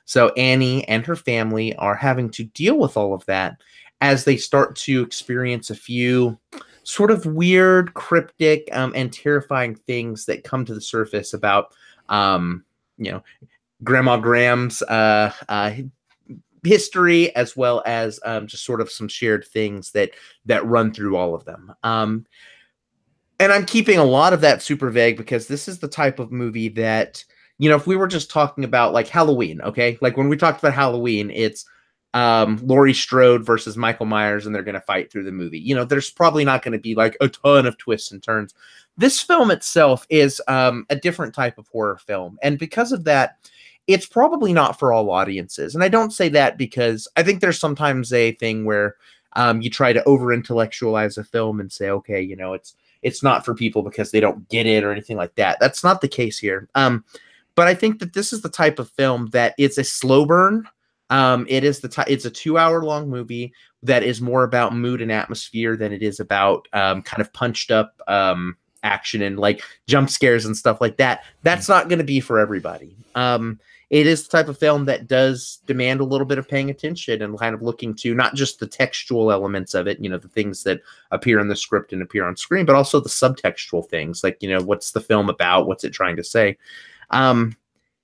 So Annie and her family are having to deal with all of that as they start to experience a few sort of weird, cryptic, and terrifying things that come to the surface about, Grandma Graham's history, as well as just sort of some shared things that run through all of them. And I'm keeping a lot of that super vague because this is the type of movie that, if we were just talking about like Halloween, okay? Like when we talked about Halloween, it's Laurie Strode versus Michael Myers, and they're going to fight through the movie. There's probably not going to be like a ton of twists and turns. This film itself is a different type of horror film. And because of that, it's probably not for all audiences. And I don't say that because I think there's sometimes a thing where you try to over-intellectualize a film and say, okay, it's not for people because they don't get it or anything like that. That's not the case here. But I think that this is the type of film that it's a slow burn, It's a 2 hour long movie that is more about mood and atmosphere than it is about kind of punched up action and like jump scares and stuff like that. That's not going to be for everybody. It is the type of film that does demand a little bit of paying attention and kind of looking to not just the textual elements of it, the things that appear in the script and appear on screen, but also the subtextual things like, what's the film about? What's it trying to say?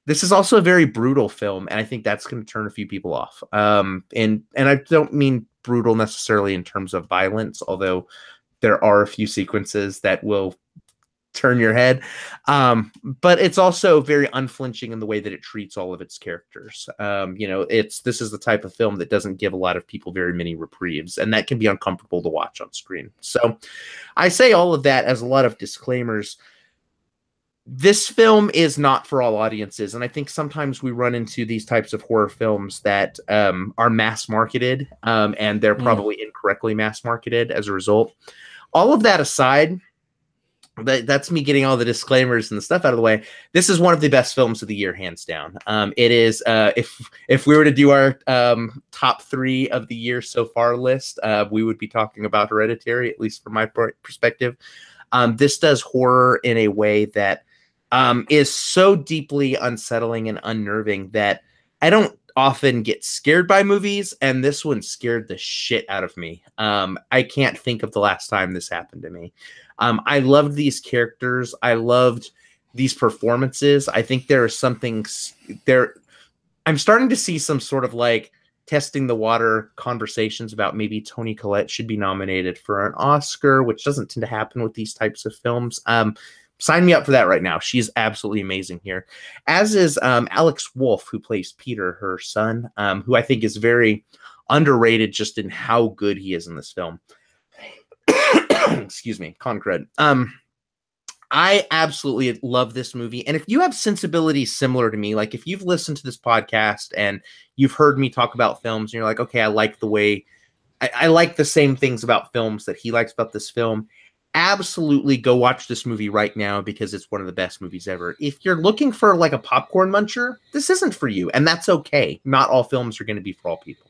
This is also a very brutal film, and I think that's going to turn a few people off. And I don't mean brutal necessarily in terms of violence, although there are a few sequences that will turn your head. But it's also very unflinching in the way that it treats all of its characters. This is the type of film that doesn't give a lot of people very many reprieves, and that can be uncomfortable to watch on screen. So I say all of that as a lot of disclaimers. This film is not for all audiences, and I think sometimes we run into these types of horror films that are mass marketed, and they're probably incorrectly mass marketed as a result. All of that aside, that's me getting all the disclaimers and the stuff out of the way. This is one of the best films of the year, hands down. It is, if we were to do our top 3 of the year so far list, we would be talking about Hereditary, at least from my perspective. This does horror in a way that is so deeply unsettling and unnerving that I don't often get scared by movies, and this one scared the shit out of me. I can't think of the last time this happened to me. I loved these characters. I loved these performances. I think there is something there. I'm starting to see some sort of like testing the water conversations about maybe Toni Collette should be nominated for an Oscar, which doesn't tend to happen with these types of films. Sign me up for that right now. She's absolutely amazing here, as is Alex Wolff, who plays Peter, her son, who I think is very underrated just in how good he is in this film. Excuse me, Concred. I absolutely love this movie. And if you have sensibilities similar to me, like if you've listened to this podcast and you've heard me talk about films and you're like, okay, I like the way I like the same things about films that he likes about this film, absolutely go watch this movie right now because it's one of the best movies ever. If you're looking for like a popcorn muncher, this isn't for you. And that's okay. Not all films are going to be for all people.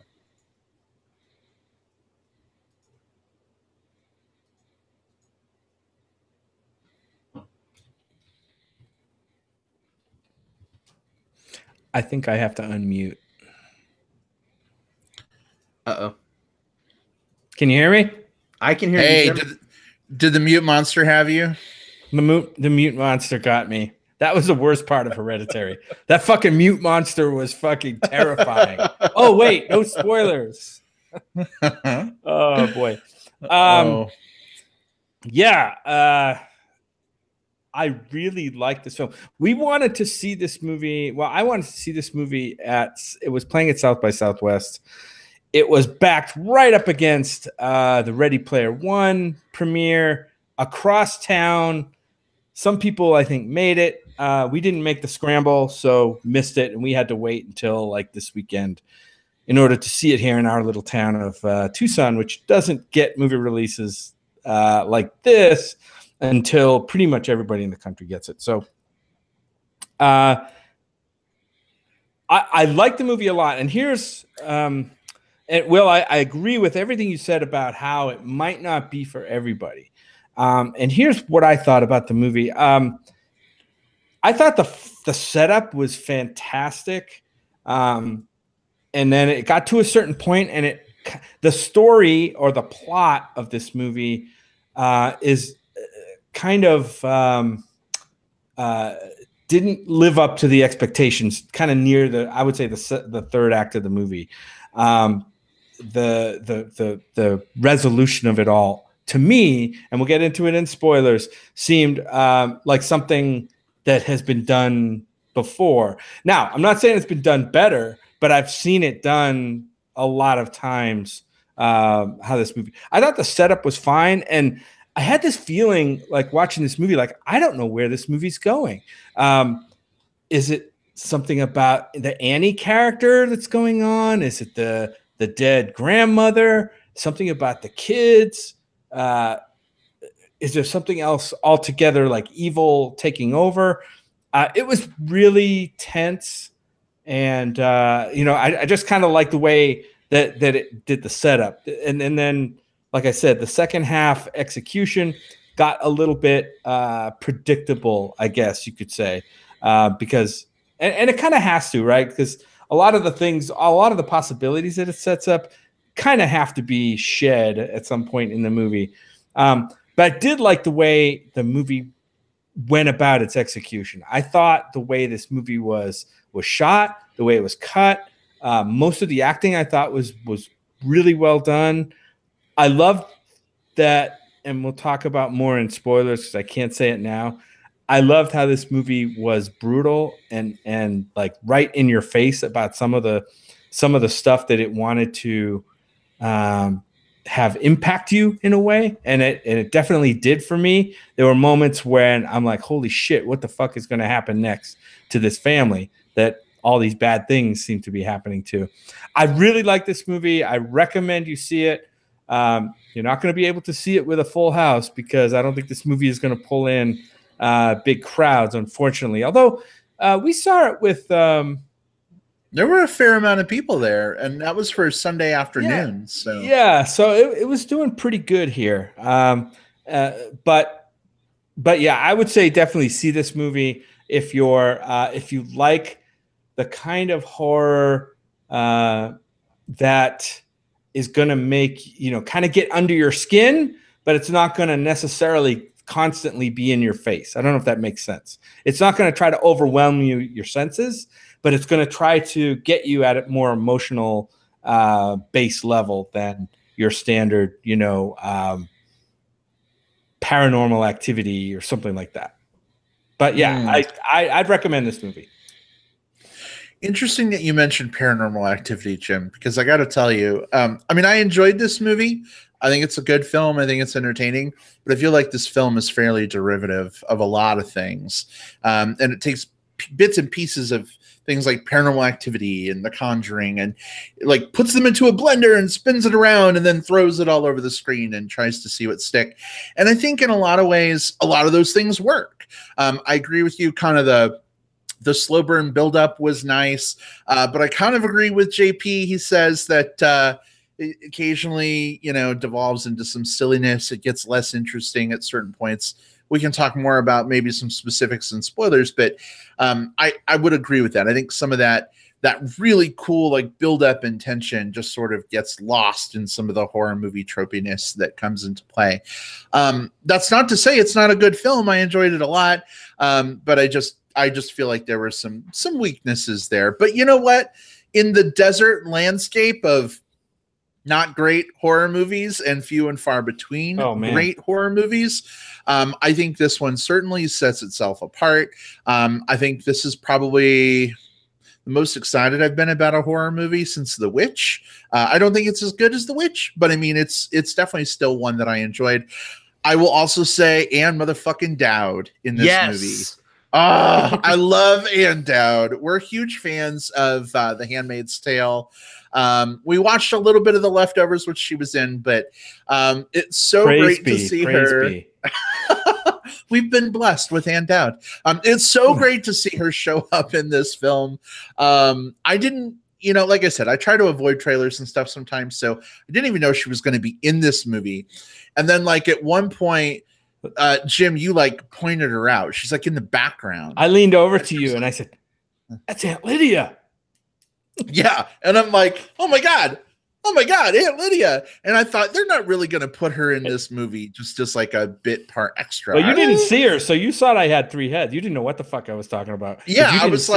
I think I have to unmute. Uh-oh. Can you hear me? I can hear you. Hey, did the mute monster have you? The mute monster got me. That was the worst part of Hereditary. That fucking mute monster was fucking terrifying. Oh, wait. No spoilers. Oh, boy. Yeah. I really like this film. We wanted to see this movie. Well, I wanted to see this movie it was playing at South by Southwest. It was backed right up against the Ready Player One premiere across town. Some people, I think, made it. We didn't make the scramble, so missed it, and we had to wait until like this weekend in order to see it here in our little town of Tucson, which doesn't get movie releases like this until pretty much everybody in the country gets it. So I like the movie a lot. And here's and Will, I agree with everything you said about how it might not be for everybody. And here's what I thought about the movie. I thought the setup was fantastic. And then it got to a certain point, and the story or the plot of this movie is kind of didn't live up to the expectations, kind of near I would say the third act of the movie. The resolution of it all, to me, and we'll get into it in spoilers, seemed like something that has been done before. Now, I'm not saying it's been done better, but I've seen it done a lot of times. How this movie, I thought the setup was fine, and I had this feeling like watching this movie, like, I don't know where this movie's going. Is it something about the Annie character that's going on? Is it the dead grandmother? Something about the kids? Is there something else altogether, like evil taking over? It was really tense. And I just kind of like the way that it did the setup, and then, like I said, the second half execution got a little bit predictable, I guess you could say, because and it kind of has to, right? Because a lot of the possibilities that it sets up kind of have to be shed at some point in the movie. But I did like the way the movie went about its execution. I thought the way this movie was shot, the way it was cut, most of the acting I thought was really well done. I loved that, and we'll talk about more in spoilers because I can't say it now. I loved how this movie was brutal and like right in your face about some of the stuff that it wanted to have impact you in a way, and it definitely did for me. There were moments when I'm like, holy shit, what the fuck is going to happen next to this family that all these bad things seem to be happening to. I really like this movie. I recommend you see it. You're not going to be able to see it with a full house because I don't think this movie is going to pull in big crowds, unfortunately. Although we saw it with there were a fair amount of people there, and that was for Sunday afternoon. So it was doing pretty good here. But yeah, I would say definitely see this movie if you like the kind of horror that is going to make, kind of get under your skin, but it's not going to necessarily constantly be in your face. I don't know if that makes sense. It's not going to try to overwhelm your senses, but it's going to try to get you at a more emotional base level than your standard, Paranormal Activity or something like that. But yeah, I'd recommend this movie. Interesting that you mentioned Paranormal Activity, Jim, because I got to tell you, I enjoyed this movie. I think it's a good film. I think it's entertaining, but I feel like this film is fairly derivative of a lot of things. And it takes bits and pieces of things like Paranormal Activity and The Conjuring and like puts them into a blender and spins it around and then throws it all over the screen and tries to see what stick. And I think in a lot of ways, a lot of those things work. I agree with you. Kind of the slow burn buildup was nice, but I kind of agree with JP. He says that it occasionally, devolves into some silliness. It gets less interesting at certain points. We can talk more about maybe some specifics and spoilers, but I would agree with that. I think some of that really cool like build-up and tension just sort of gets lost in some of the horror movie tropiness that comes into play. That's not to say it's not a good film. I enjoyed it a lot, but I just feel like there were some weaknesses there. But you know what? In the desert landscape of not great horror movies and few and far between great horror movies, I think this one certainly sets itself apart. I think this is probably the most excited I've been about a horror movie since The Witch. I don't think it's as good as The Witch, but it's definitely still one that I enjoyed. I will also say Anne motherfucking Dowd in this movie. I love Anne Dowd. We're huge fans of The Handmaid's Tale. We watched a little bit of The Leftovers, which she was in, but it's so great to see her. We've been blessed with Anne Dowd. It's so great to see her show up in this film. I didn't, like I said, I try to avoid trailers and stuff sometimes, so I didn't even know she was going to be in this movie. And then, like, at one point, Jim, you like pointed her out. She's like in the background. I leaned over to you and I said, "That's Aunt Lydia." Yeah, and I'm like, "Oh my god, Aunt Lydia!" And I thought they're not really going to put her in this movie just like a bit part extra. Well, you didn't see her, so you thought I had three heads. You didn't know what the fuck I was talking about. Yeah, I was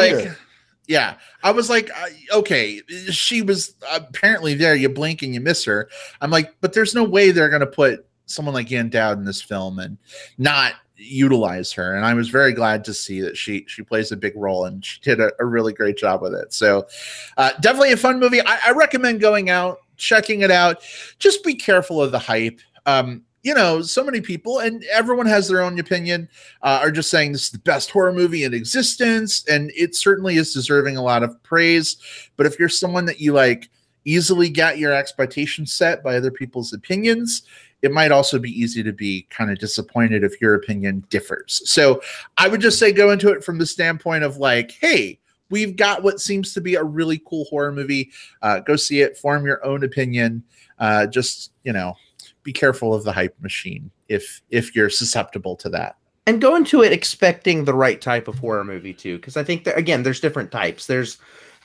like, okay, she was apparently there. You blink and you miss her. I'm like, but there's no way they're going to put someone like Anne Dowd in this film and not utilize her. And I was very glad to see that she plays a big role, and she did a really great job with it. So definitely a fun movie. I recommend going out, checking it out. Just be careful of the hype. So many people, and everyone has their own opinion, are just saying this is the best horror movie in existence. And it certainly is deserving a lot of praise. But if you're someone that you like easily get your expectations set by other people's opinions, it might also be easy to be kind of disappointed if your opinion differs. So I would just say go into it from the standpoint of like, hey, we've got what seems to be a really cool horror movie. Go see it, form your own opinion. Just, be careful of the hype machine if you're susceptible to that. And go into it expecting the right type of horror movie too, because I think that, again, there's different types. There's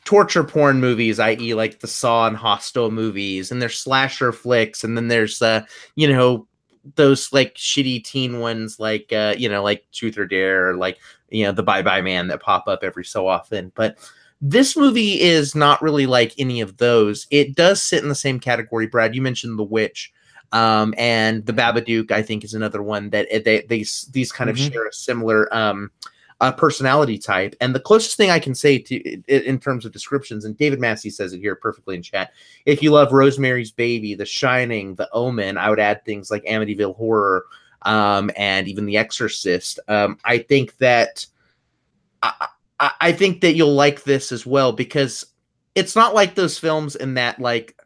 torture porn movies, i.e., like the Saw and Hostel movies, and there's slasher flicks, and then there's those like shitty teen ones like like Truth or Dare, or like the Bye Bye Man that pop up every so often. But this movie is not really like any of those. It does sit in the same category. Brad, you mentioned The Witch. And The Babadook, I think, is another one that these kind of share a similar personality type. And the closest thing I can say to in terms of descriptions, and David Massey says it here perfectly in chat, if you love Rosemary's Baby, The Shining, The Omen, I would add things like Amityville Horror, and even The Exorcist. I think that you'll like this as well, because it's not like those films in that, like,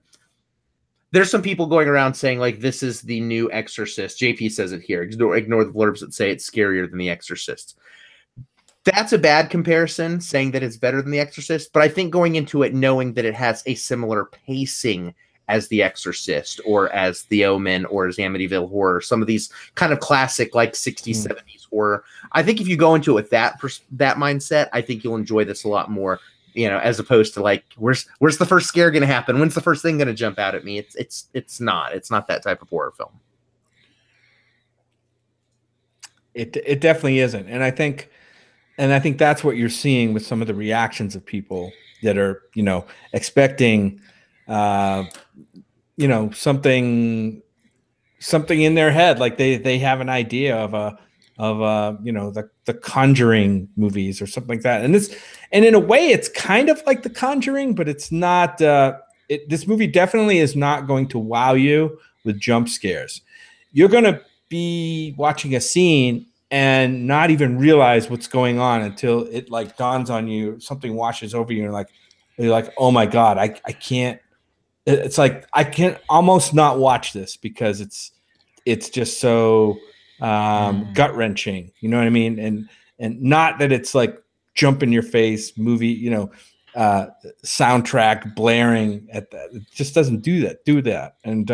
there's some people going around saying, like, this is the new Exorcist. JP says it here. Ignore the blurbs that say it's scarier than The Exorcist. That's a bad comparison, saying that it's better than The Exorcist. But I think going into it knowing that it has a similar pacing as The Exorcist, or as The Omen, or as Amityville Horror, some of these kind of classic, like, 60s, 70s horror. I think if you go into it with that mindset, I think you'll enjoy this a lot more. As opposed to like, where's the first scare going to happen? When's the first thing going to jump out at me? It's not that type of horror film. It definitely isn't. And I think that's what you're seeing with some of the reactions of people that are, expecting, something in their head. Like they have an idea of the Conjuring movies or something like that. And in a way it's kind of like The Conjuring, but it's not, this movie definitely is not going to wow you with jump scares. You're going to be watching a scene and not even realize what's going on until it like dawns on you, something washes over you, and you're like, oh my God, I can't, it's like, I can't almost not watch this because it's just so gut wrenching, you know what I mean? And not that it's like jump in your face movie, soundtrack blaring at that. It just doesn't do that. And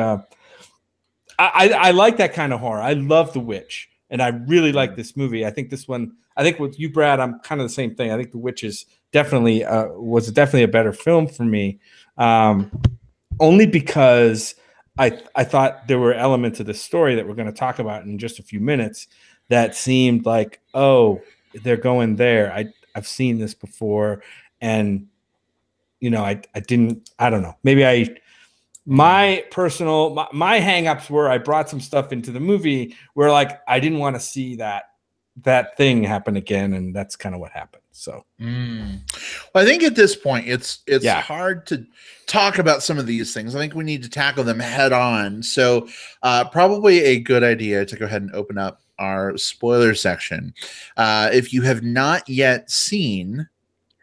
I like that kind of horror. I love The Witch, and I really like this movie. I think with you, Brad, I'm kind of the same thing. I think The Witch is definitely was definitely a better film for me, only because I thought there were elements of the story that we're going to talk about in just a few minutes that seemed like, oh, they're going there. I've seen this before. And, I don't know. Maybe my hangups were I brought some stuff into the movie where like, I didn't want to see that thing happen again. And that's kind of what happened. So, well, I think at this point it's hard to talk about some of these things. I think we need to tackle them head on. So probably a good idea to go ahead and open up our spoiler section. If you have not yet seen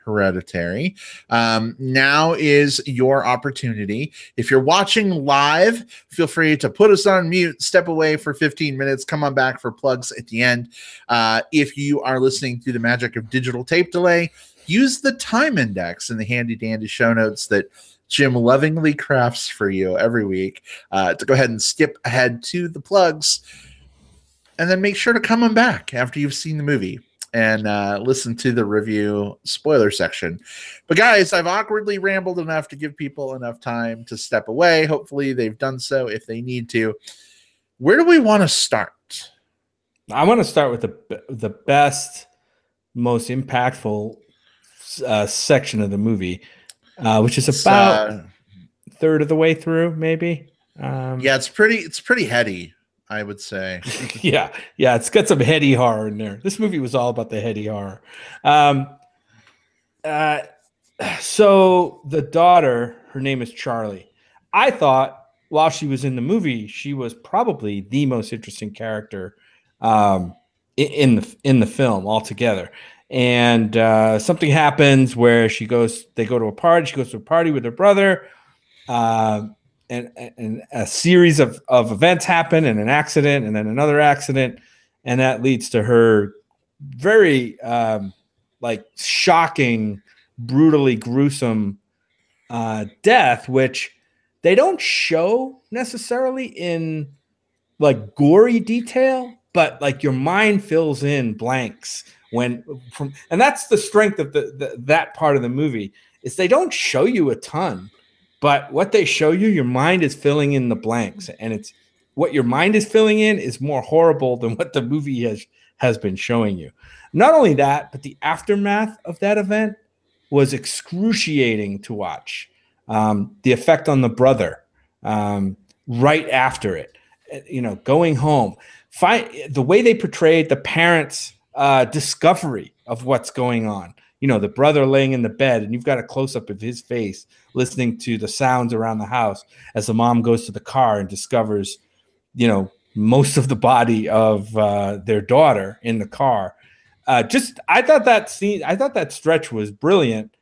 Hereditary, now is your opportunity. If you're watching live, feel free to put us on mute, step away for 15 minutes, come on back for plugs at the end. If you are listening through the magic of digital tape delay, use the time index in the handy dandy show notes that Jim lovingly crafts for you every week to go ahead and skip ahead to the plugs, and then make sure to come on back after you've seen the movie and listen to the review spoiler section. But guys, I've awkwardly rambled enough to give people enough time to step away. Hopefully they've done so if they need to. Where do we want to start? I want to start with the best, most impactful section of the movie, which is about a third of the way through, maybe. Yeah, it's pretty heady, I would say. yeah, it's got some heady horror in there. This movie was all about the heady horror. So the daughter, her name is Charlie. I thought while she was in the movie, she was probably the most interesting character in the film altogether. And something happens where they go to a party. She goes to a party with her brother. And a series of events happen, and an accident, and then another accident, and that leads to her very shocking brutally gruesome death, which they don't show necessarily in like gory detail, but like your mind fills in blanks and that's the strength of that part of the movie is they don't show you a ton, but what they show you, your mind is filling in the blanks, and it's what your mind is filling in is more horrible than what the movie has been showing you. Not only that, but the aftermath of that event was excruciating to watch. The effect on the brother right after it, going home, the way they portrayed the parents' discovery of what's going on. The brother laying in the bed, and you've got a close-up of his face listening to the sounds around the house as the mom goes to the car and discovers, most of the body of their daughter in the car. I thought that stretch was brilliant,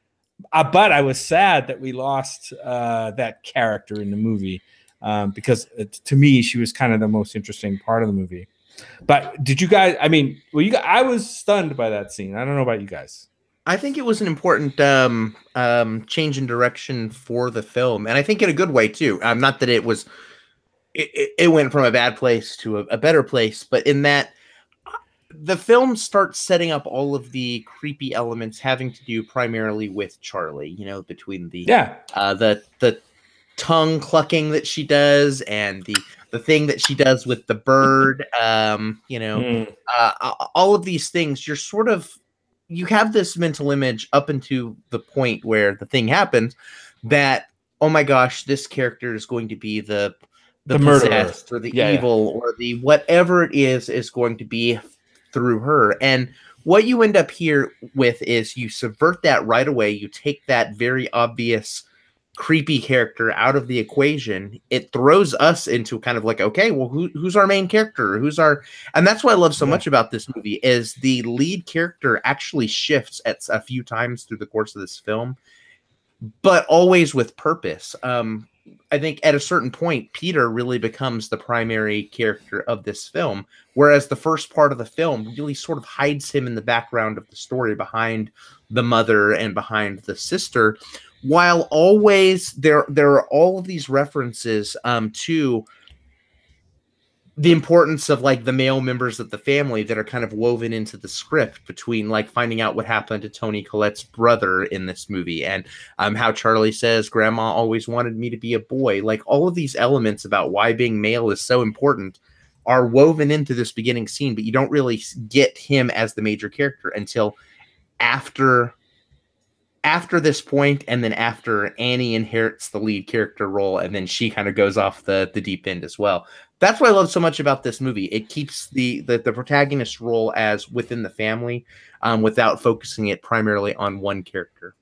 but I was sad that we lost that character in the movie because to me, she was kind of the most interesting part of the movie. But did you guys, I was stunned by that scene. I don't know about you guys. I think it was an important change in direction for the film, and I think in a good way too. Not that it went from a bad place to a better place, but in that the film starts setting up all of the creepy elements having to do primarily with Charlie. Between the tongue clucking that she does and the thing that she does with the bird. All of these things, you have this mental image up into the point where the thing happens that, oh my gosh, this character is going to be the possessed or the evil or the whatever it is going to be through her. And what you end up here with is you subvert that right away. You take that very obvious creepy character out of the equation. It throws us into kind of like, okay, well, who's our main character? And that's what I love so much about this movie is the lead character actually shifts at a few times through the course of this film, but always with purpose. I think at a certain point, Peter really becomes the primary character of this film, whereas the first part of the film really sort of hides him in the background of the story behind the mother and behind the sister, while always there are all of these references to the importance of like the male members of the family that are kind of woven into the script between like finding out what happened to Toni Collette's brother in this movie and how Charlie says grandma always wanted me to be a boy. Like all of these elements about why being male is so important are woven into this beginning scene, but you don't really get him as the major character until after this point, and then after Annie inherits the lead character role, and then she kind of goes off the deep end as well. That's what I love so much about this movie. It keeps the protagonist role as within the family without focusing it primarily on one character.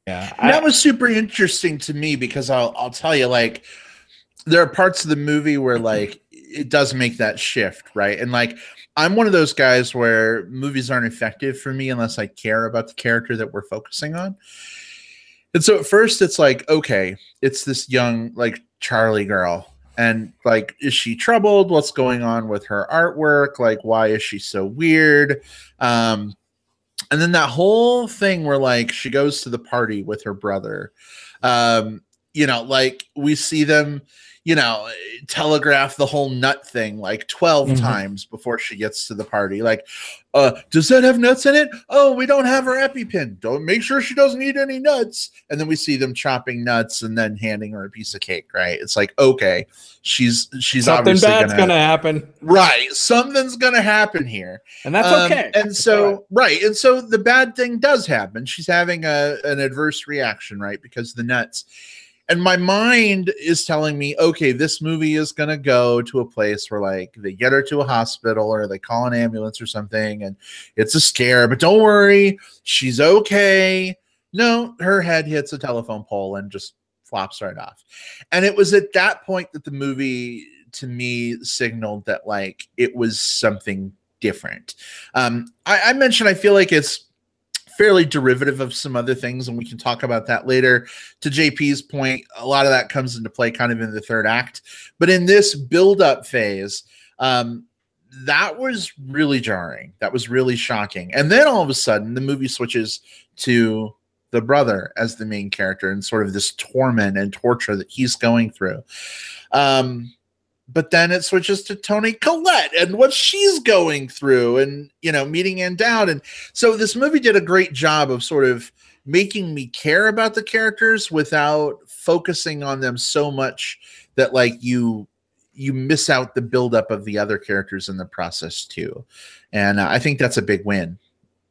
Yeah, that was super interesting to me because I'll tell you, like, there are parts of the movie where like it does make that shift, right? And like I'm one of those guys where movies aren't effective for me unless I care about the character that we're focusing on. And so at first it's like, okay, it's this young like Charlie girl. And like, is she troubled? What's going on with her artwork? Like, why is she so weird? And then that whole thing where like she goes to the party with her brother. Like we see them, telegraph the whole nut thing like 12 times before she gets to the party. Like, does that have nuts in it? Oh, we don't have her EpiPen. Don't make sure she doesn't eat any nuts. And then we see them chopping nuts and then handing her a piece of cake, right? It's like, okay, she's something bad's gonna happen. Right. Something's gonna happen here. And that's okay. And so, right. And so the bad thing does happen. She's having an adverse reaction, right? Because the nuts. And my mind is telling me, okay, this movie is going to go to a place where like they get her to a hospital or they call an ambulance or something and it's a scare, but don't worry, she's okay. No, her head hits a telephone pole and just flops right off. And it was at that point that the movie to me signaled that like it was something different. I mentioned, I feel like it's fairly derivative of some other things, and we can talk about that later. To JP's point, a lot of that comes into play kind of in the third act. But in this build-up phase, that was really jarring. That was really shocking. And then all of a sudden, the movie switches to the brother as the main character and sort of this torment and torture that he's going through. But then it switches to Toni Collette and what she's going through and, you know, meeting Ann Dowd. And so this movie did a great job of sort of making me care about the characters without focusing on them so much that like you miss out the buildup of the other characters in the process too. And I think that's a big win.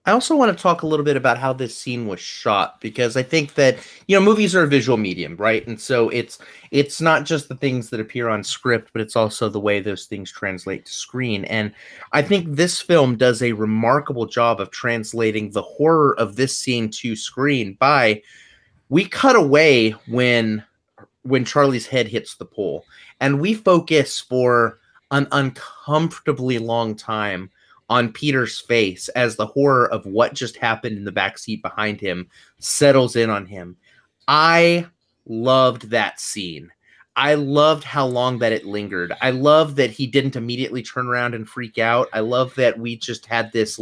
I also want to talk a little bit about how this scene was shot, because I think that, you know, movies are a visual medium, right? And so it's not just the things that appear on script, but it's also the way those things translate to screen. And I think this film does a remarkable job of translating the horror of this scene to screen by, we cut away when Charlie's head hits the pole, and we focus for an uncomfortably long time on Peter's face as the horror of what just happened in the backseat behind him settles in on him. I loved that scene. I loved how long that it lingered. I love that he didn't immediately turn around and freak out. I love that we just had this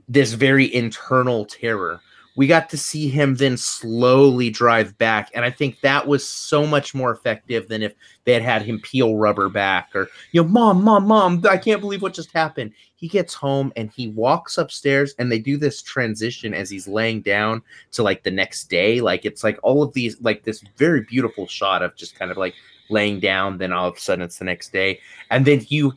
very internal terror. We got to see him then slowly drive back. And I think that was so much more effective than if they had him peel rubber back or, you know, mom, I can't believe what just happened. He gets home and he walks upstairs and they do this transition as he's laying down to like the next day. Like it's like all of these, like this very beautiful shot of just kind of like laying down. Then all of a sudden it's the next day. And then you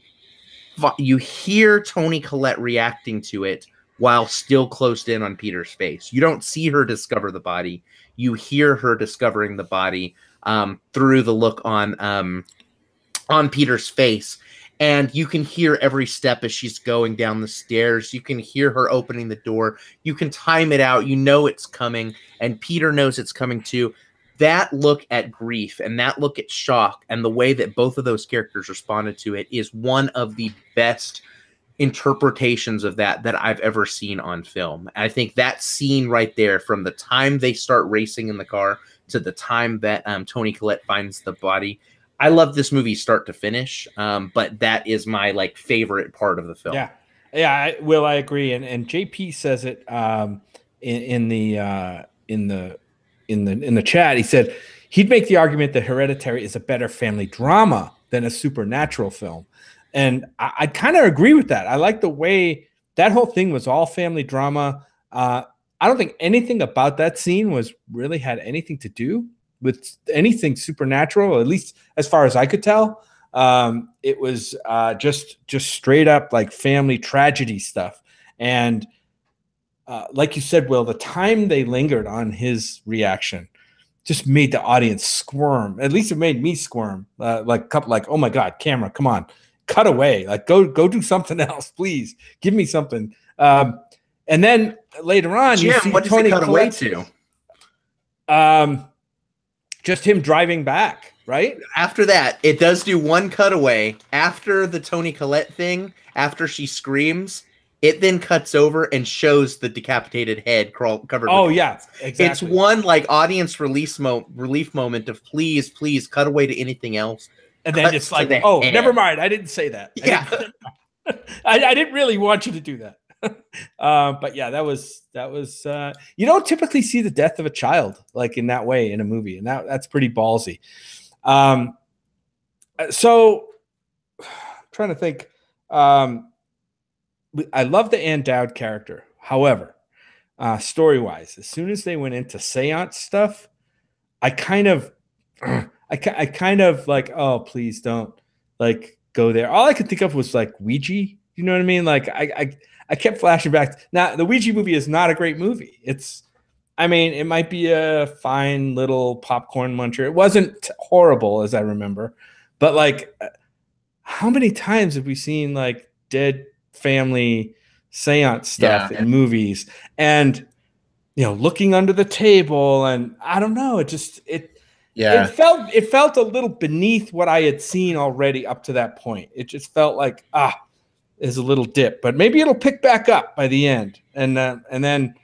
hear Toni Collette reacting to it while still closed in on Peter's face. You don't see her discover the body. You hear her discovering the body through the look on Peter's face. And you can hear every step as she's going down the stairs. You can hear her opening the door. You can time it out. You know it's coming. And Peter knows it's coming too. That look at grief and that look at shock and the way that both of those characters responded to it is one of the best interpretations of that I've ever seen on film. I think that scene right there, from the time they start racing in the car to the time that Toni Collette finds the body, I love this movie start to finish. But that is my like favorite part of the film. Yeah. I agree. And JP says it in the chat. He said he'd make the argument that Hereditary is a better family drama than a supernatural film. And I kind of agree with that. I like the way that whole thing was all family drama. I don't think anything about that scene had anything to do with anything supernatural, at least as far as I could tell. It was just straight up like family tragedy stuff. And like you said, Will, the time they lingered on his reaction just made the audience squirm. At least it made me squirm. Like oh my God, camera, come on. Cut away, like go do something else, please. Give me something. And then later on, Jim, you see what does Toni it cut away Collette to? Just him driving back, right? After that, it does do one cutaway. After the Toni Collette thing, after she screams, it then cuts over and shows the decapitated head covered. Oh with yeah, exactly. It's one like audience relief moment of please cut away to anything else. And then it's like, oh, never mind. I didn't say that. Yeah. I didn't really want you to do that. But yeah, that was you don't typically see the death of a child like in that way in a movie. And that's pretty ballsy. So trying to think, I love the Ann Dowd character. However, story-wise, as soon as they went into seance stuff, I kind of like, oh, please don't like go there. All I could think of was like Ouija. You know what I mean? Like I kept flashing back. Now the Ouija movie is not a great movie. It might be a fine little popcorn muncher. It wasn't horrible as I remember, but like how many times have we seen like dead family seance stuff in movies and, you know, looking under the table and I don't know. It felt a little beneath what I had seen already up to that point. It just felt like there's a little dip, but maybe it'll pick back up by the end, and then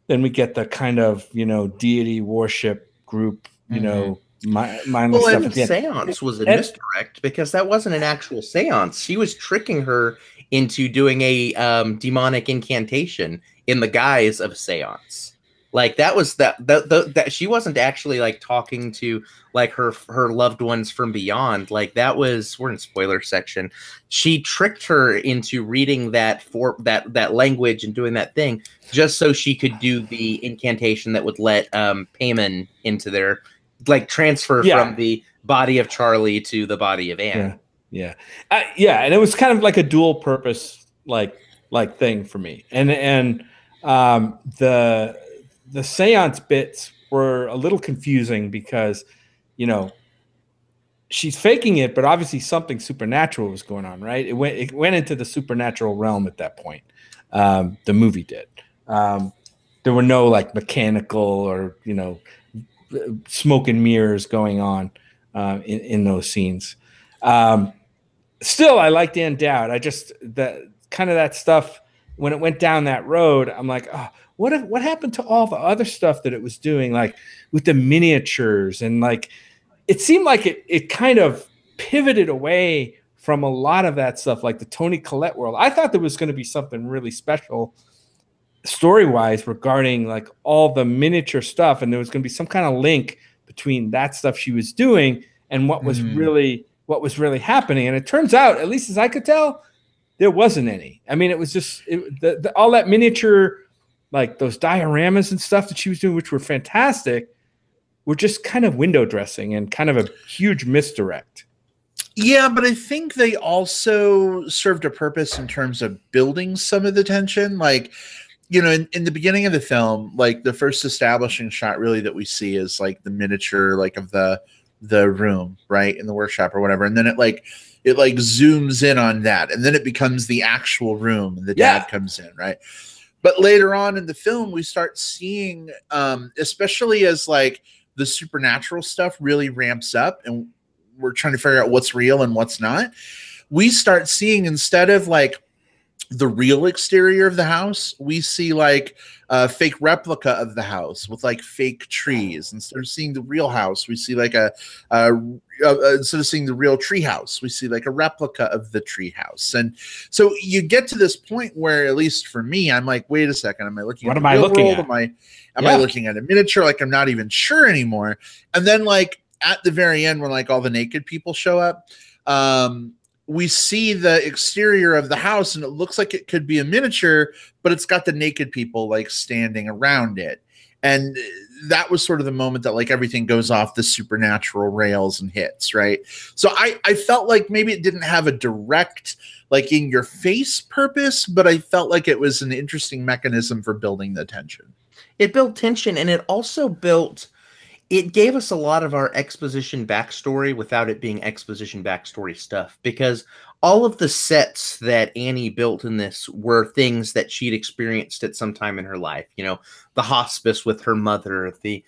we get the kind of, you know, deity worship group, you know, mindless Well, stuff and at the the end. seance was a misdirect because that wasn't an actual seance. She was tricking her into doing a demonic incantation in the guise of seance. Like that was that she wasn't actually like talking to like her loved ones from beyond. Like that was, we're in spoiler section. She tricked her into reading that that language and doing that thing just so she could do the incantation that would let Payman into their, like, transfer from the body of Charlie to the body of Anne. Yeah, and it was kind of like a dual purpose like thing for me. And the seance bits were a little confusing because, you know, she's faking it, but obviously something supernatural was going on, right? It went into the supernatural realm at that point. The movie did. There were no like mechanical or, you know, smoke and mirrors going on in those scenes. Still, I liked Ann Dowd. I just that stuff when it went down that road. I'm like, oh, what happened to all the other stuff that it was doing, like with the miniatures, and like it seemed like it kind of pivoted away from a lot of that stuff, like the Toni Collette world. I thought there was going to be something really special story-wise regarding like all the miniature stuff, and there was going to be some kind of link between that stuff she was doing and what was really happening. And it turns out, at least as I could tell, there wasn't any. I mean, it was just all that miniature, like those dioramas and stuff that she was doing, which were fantastic, were just kind of window dressing and kind of a huge misdirect. Yeah, but I think they also served a purpose in terms of building some of the tension. Like, you know, in the beginning of the film, like the first establishing shot really that we see is like the miniature, like of the room, right, in the workshop or whatever. And then it zooms in on that. And then it becomes the actual room and the dad comes in, right? But later on in the film, we start seeing, especially as like the supernatural stuff really ramps up and we're trying to figure out what's real and what's not, we start seeing, instead of like the real exterior of the house, we see like a fake replica of the house with like fake trees. Instead of seeing the real house, we see like instead of seeing the real tree house, we see like a replica of the tree house. And so you get to this point where, at least for me, I'm like, wait a second, am I looking at the real world? Am I looking at a miniature? Like, I'm not even sure anymore. And then like at the very end, when like all the naked people show up, we see the exterior of the house and it looks like it could be a miniature, but it's got the naked people like standing around it. And that was sort of the moment that like everything goes off the supernatural rails and hits, right? So I felt like maybe it didn't have a direct, like in your face purpose, but I felt like it was an interesting mechanism for building the tension. It built tension, and it also it gave us a lot of our exposition backstory without it being exposition backstory stuff, because all of the sets that Annie built in this were things that she'd experienced at some time in her life. You know, the hospice with her mother, a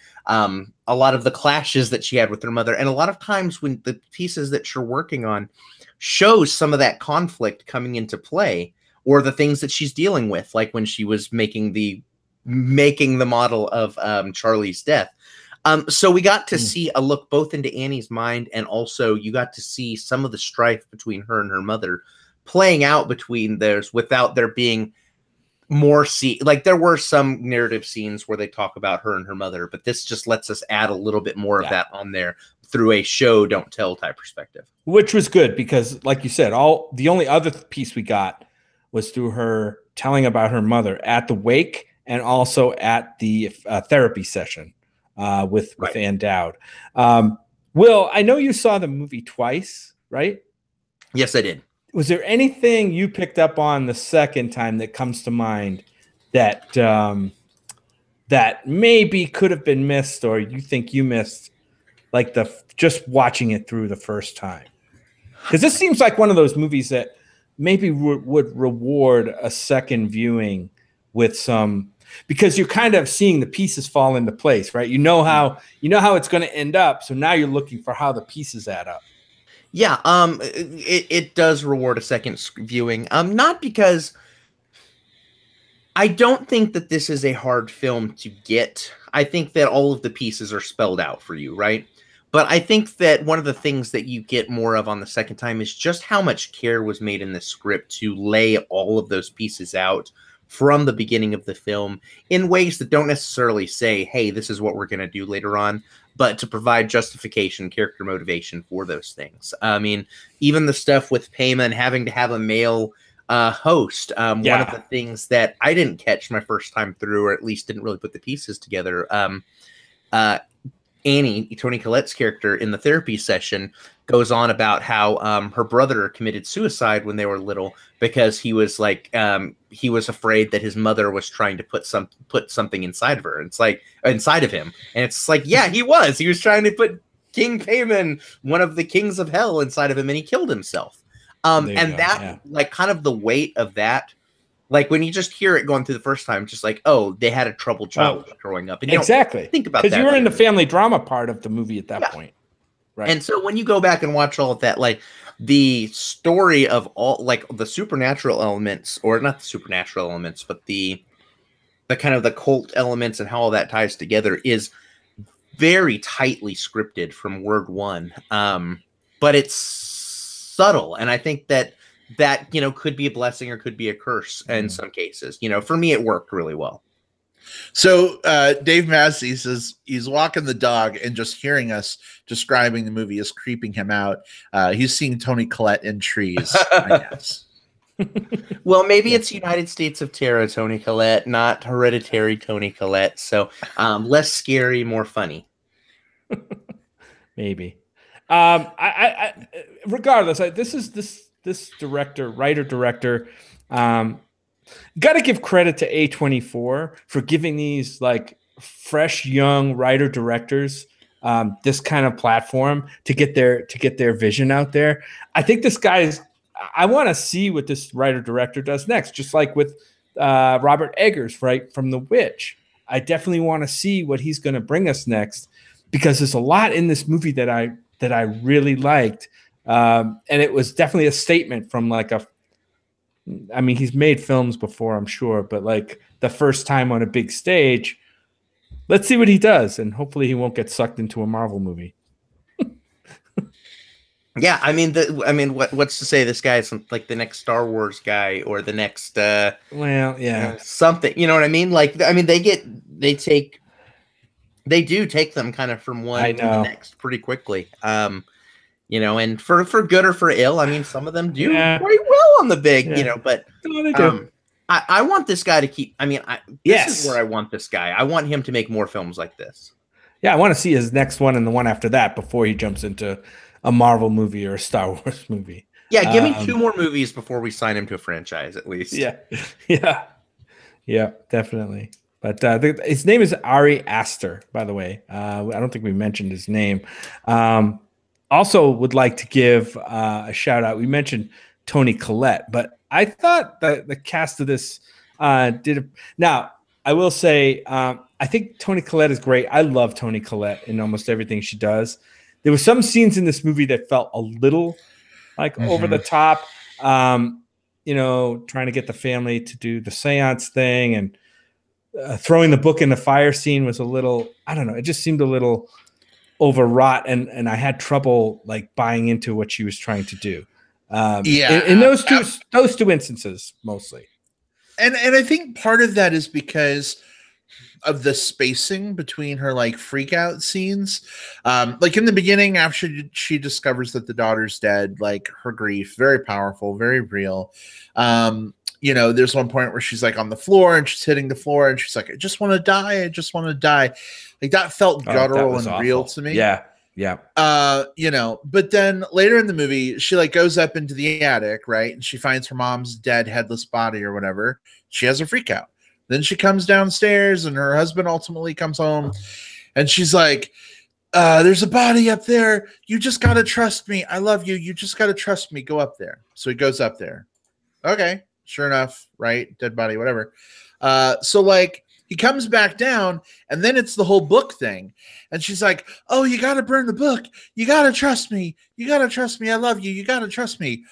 lot of the clashes that she had with her mother. And a lot of times when the pieces that you're working on shows some of that conflict coming into play, or the things that she's dealing with, like when she was making the model of Charlie's death. So we got to see a look both into Annie's mind, and also you got to see some of the strife between her and her mother playing out between theirs without there being more like there were some narrative scenes where they talk about her and her mother, but this just lets us add a little bit more of that on there through a show don't tell type perspective, which was good because, like you said, the only other piece we got was through her telling about her mother at the wake and also at the therapy session with Ann Dowd. Will, I know you saw the movie twice, right? Yes, I did. Was there anything you picked up on the second time that comes to mind that that maybe could have been missed, or you think you missed, like just watching it through the first time? Because this seems like one of those movies that maybe would reward a second viewing with some, because you're kind of seeing the pieces fall into place, right? You know how it's going to end up, so now you're looking for how the pieces add up. Yeah, it does reward a second viewing. Not because I don't think that this is a hard film to get. I think that all of the pieces are spelled out for you, right? But I think that one of the things that you get more of on the second time is just how much care was made in the script to lay all of those pieces out from the beginning of the film in ways that don't necessarily say, hey, this is what we're going to do later on, but to provide justification, character motivation for those things. I mean, even the stuff with Payman having to have a male host. One of the things that I didn't catch my first time through, or at least didn't really put the pieces together, Annie, Toni Collette's character in the therapy session, goes on about how her brother committed suicide when they were little because he was he was afraid that his mother was trying to put something inside of her. It's like inside of him, and it's like, yeah, he was trying to put King Payman, one of the kings of hell, inside of him, and he killed himself. Like kind of the weight of that. Like when you just hear it going through the first time, just like, oh, they had a troubled childhood growing up. And you exactly. Don't think about that. Because you were in the family drama part of the movie at that point. Right. And so when you go back and watch all of that, like the story of all like the supernatural elements, or not the supernatural elements, but the kind of the cult elements and how all that ties together is very tightly scripted from word one. But it's subtle. And I think that could be a blessing or could be a curse in some cases. For me, it worked really well. So Dave Massey says he's walking the dog and just hearing us describing the movie is creeping him out. He's seeing Toni Collette in trees, I guess. Well, maybe it's United States of Terror Toni Collette, not Hereditary Toni Collette. So less scary, more funny. Maybe. I regardless, this writer-director, got to give credit to A24 for giving these like fresh, young writer-directors this kind of platform to get their vision out there. I think this guy's. I want to see what this writer-director does next, just like with Robert Eggers, right, from The Witch. I definitely want to see what he's going to bring us next, because there's a lot in this movie that I really liked. And it was definitely a statement from I mean, he's made films before, I'm sure, but like the first time on a big stage, let's see what he does. And hopefully he won't get sucked into a Marvel movie. Yeah. I mean, what's to say this guy is like the next Star Wars guy or the next, something, you know what I mean? Like, I mean, they do take them kind of from one to the next pretty quickly. And for good or for ill, I mean, some of them do quite well on the big, but I want this guy to keep, this is where I want this guy. I want him to make more films like this. Yeah. I want to see his next one and the one after that before he jumps into a Marvel movie or a Star Wars movie. Yeah. Give me 2 more movies before we sign him to a franchise, at least. Yeah. Yeah, definitely. But his name is Ari Aster, by the way. I don't think we mentioned his name. Also would like to give a shout out. We mentioned Toni Collette, but I thought that the cast of this now, I will say, I think Toni Collette is great. I love Toni Collette in almost everything she does. There were some scenes in this movie that felt a little like over the top, trying to get the family to do the seance thing, and throwing the book in the fire scene was a little, I don't know. It just seemed a little overwrought, and I had trouble like buying into what she was trying to do. In those two instances mostly. And I think part of that is because of the spacing between her like freak out scenes. Like in the beginning, after she discovers that the daughter's dead, like her grief, very powerful, very real. There's one point where she's like on the floor and she's hitting the floor and she's like, I just want to die. I just want to die. Like that felt guttural and awful. Real to me. Yeah. Yeah. But then later in the movie, she like goes up into the attic, right? And she finds her mom's dead, headless body or whatever. She has a freak out. Then she comes downstairs and her husband ultimately comes home and she's like, there's a body up there. You just got to trust me. I love you. You just got to trust me. Go up there. So he goes up there. Okay. Sure enough, right? Dead body, whatever. So like he comes back down and then it's the whole book thing. And she's like, oh, you got to burn the book. You got to trust me. You got to trust me. I love you. You got to trust me.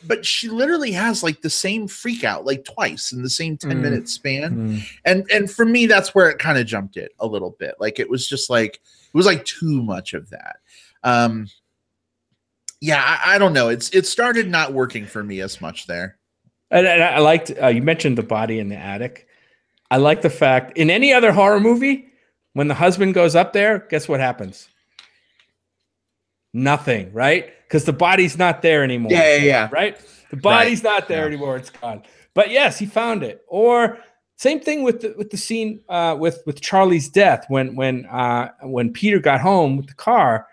But she literally has like the same freak out like twice in the same 10-minute span. And for me, that's where it kind of jumped it a little bit. Like it was just like, it was like too much of that. Yeah, I don't know. It started not working for me as much there. And I liked you mentioned the body in the attic. I like the fact in any other horror movie, when the husband goes up there, guess what happens? Nothing, right? Because the body's not there anymore. Yeah. Right? The body's not there anymore. It's gone. But yes, he found it. Or same thing with the scene with Charlie's death when Peter got home with the car.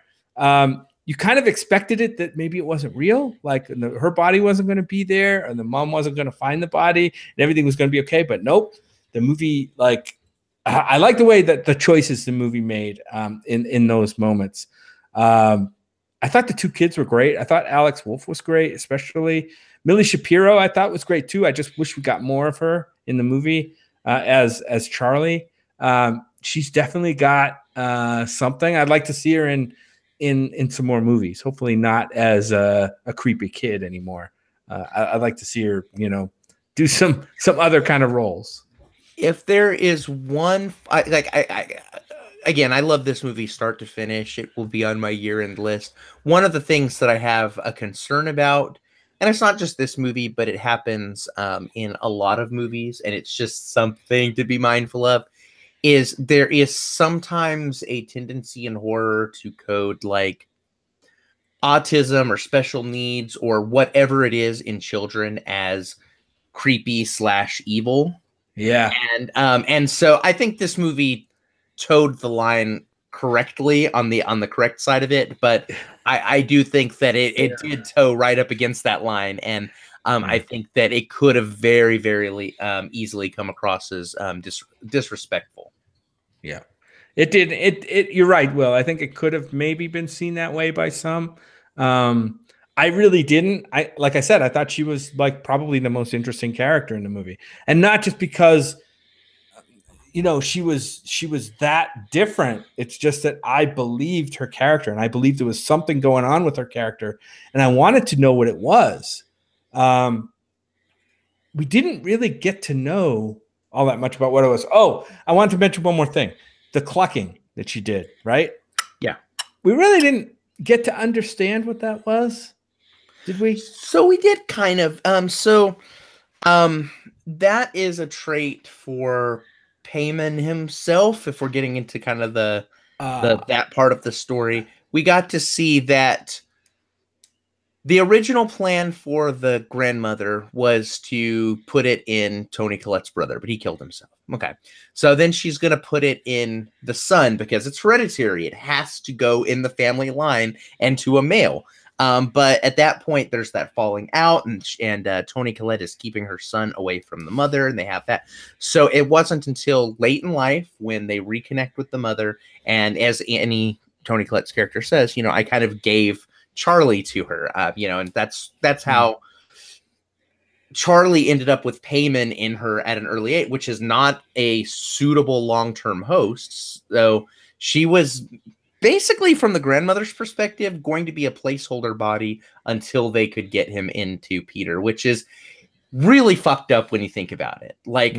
You kind of expected it that maybe it wasn't real, like her body wasn't going to be there, and the mom wasn't going to find the body, and everything was going to be okay. But nope, the movie, like, I like the way that the choices the movie made in those moments. I thought the two kids were great. I thought Alex Wolff was great, especially Millie Shapiro. I thought was great too. I just wish we got more of her in the movie as Charlie. She's definitely got something. I'd like to see her in some more movies. Hopefully not as a creepy kid anymore. I'd like to see her, do some other kind of roles. If there is one, again, I love this movie start to finish. It will be on my year-end list. One of the things that I have a concern about, and it's not just this movie, but it happens in a lot of movies, and it's just something to be mindful of, is there is sometimes a tendency in horror to code like autism or special needs or whatever it is in children as creepy / evil. Yeah. And so I think this movie towed the line correctly on the correct side of it, but I do think that it did toe right up against that line, and I think that it could have very, very easily come across as disrespectful. Yeah, it did. You're right, Will. I think it could have maybe been seen that way by some. I really didn't. Like I said, I thought she was like probably the most interesting character in the movie, and not just because she was that different. It's just that I believed her character, and I believed there was something going on with her character, and I wanted to know what it was. We didn't really get to know all that much about what it was. Oh, I wanted to mention one more thing: the clucking that she did. Right? Yeah, we really didn't get to understand what that was. Did we? So we did kind of. That is a trait for Payman himself. If we're getting into kind of the that part of the story, we got to see that the original plan for the grandmother was to put it in Toni Collette's brother, but he killed himself. Okay, so then she's going to put it in the son because it's hereditary. It has to go in the family line and to a male. But at that point, there's that falling out, and Toni Collette is keeping her son away from the mother, and they have that. So it wasn't until late in life when they reconnect with the mother, and as Toni Collette's character says, I kind of gave Charlie to her, and that's how Charlie ended up with Payman in her at an early age, which is not a suitable long-term host. So she was basically, from the grandmother's perspective, going to be a placeholder body until they could get him into Peter, which is really fucked up when you think about it. Like,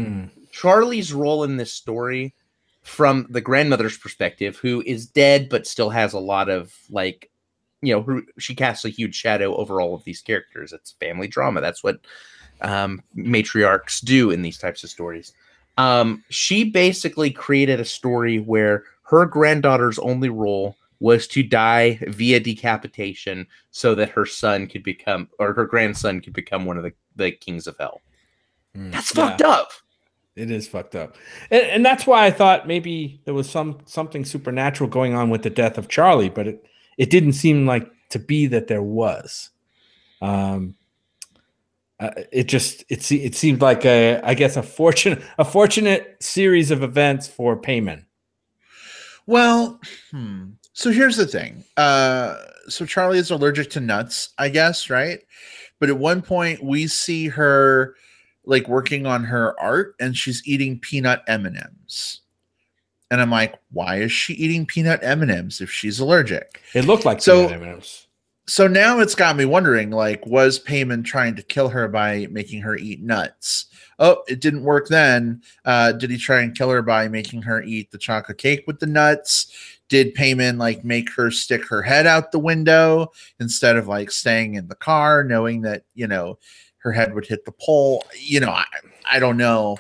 Charlie's role in this story, from the grandmother's perspective, who is dead but still has a lot of, like, she casts a huge shadow over all of these characters. It's family drama. That's what matriarchs do in these types of stories. She basically created a story where her granddaughter's only role was to die via decapitation so that her son could become, or her grandson could become, one of the kings of hell. That's fucked up. It is fucked up. And that's why I thought maybe there was something supernatural going on with the death of Charlie, but it didn't seem like to be that there was. It seemed like a fortunate series of events for Payman. Well, so here's the thing. So Charlie is allergic to nuts, I guess, right? But at one point we see her like working on her art, and she's eating peanut M&Ms. And I'm like, why is she eating peanut M&Ms if she's allergic? It looked like peanut M&Ms. So now it's got me wondering, like, was Payman trying to kill her by making her eat nuts? Oh, it didn't work then. Did he try and kill her by making her eat the chocolate cake with the nuts? did Payman like make her stick her head out the window instead of like staying in the car, knowing that, you know, her head would hit the pole? You know, I don't know.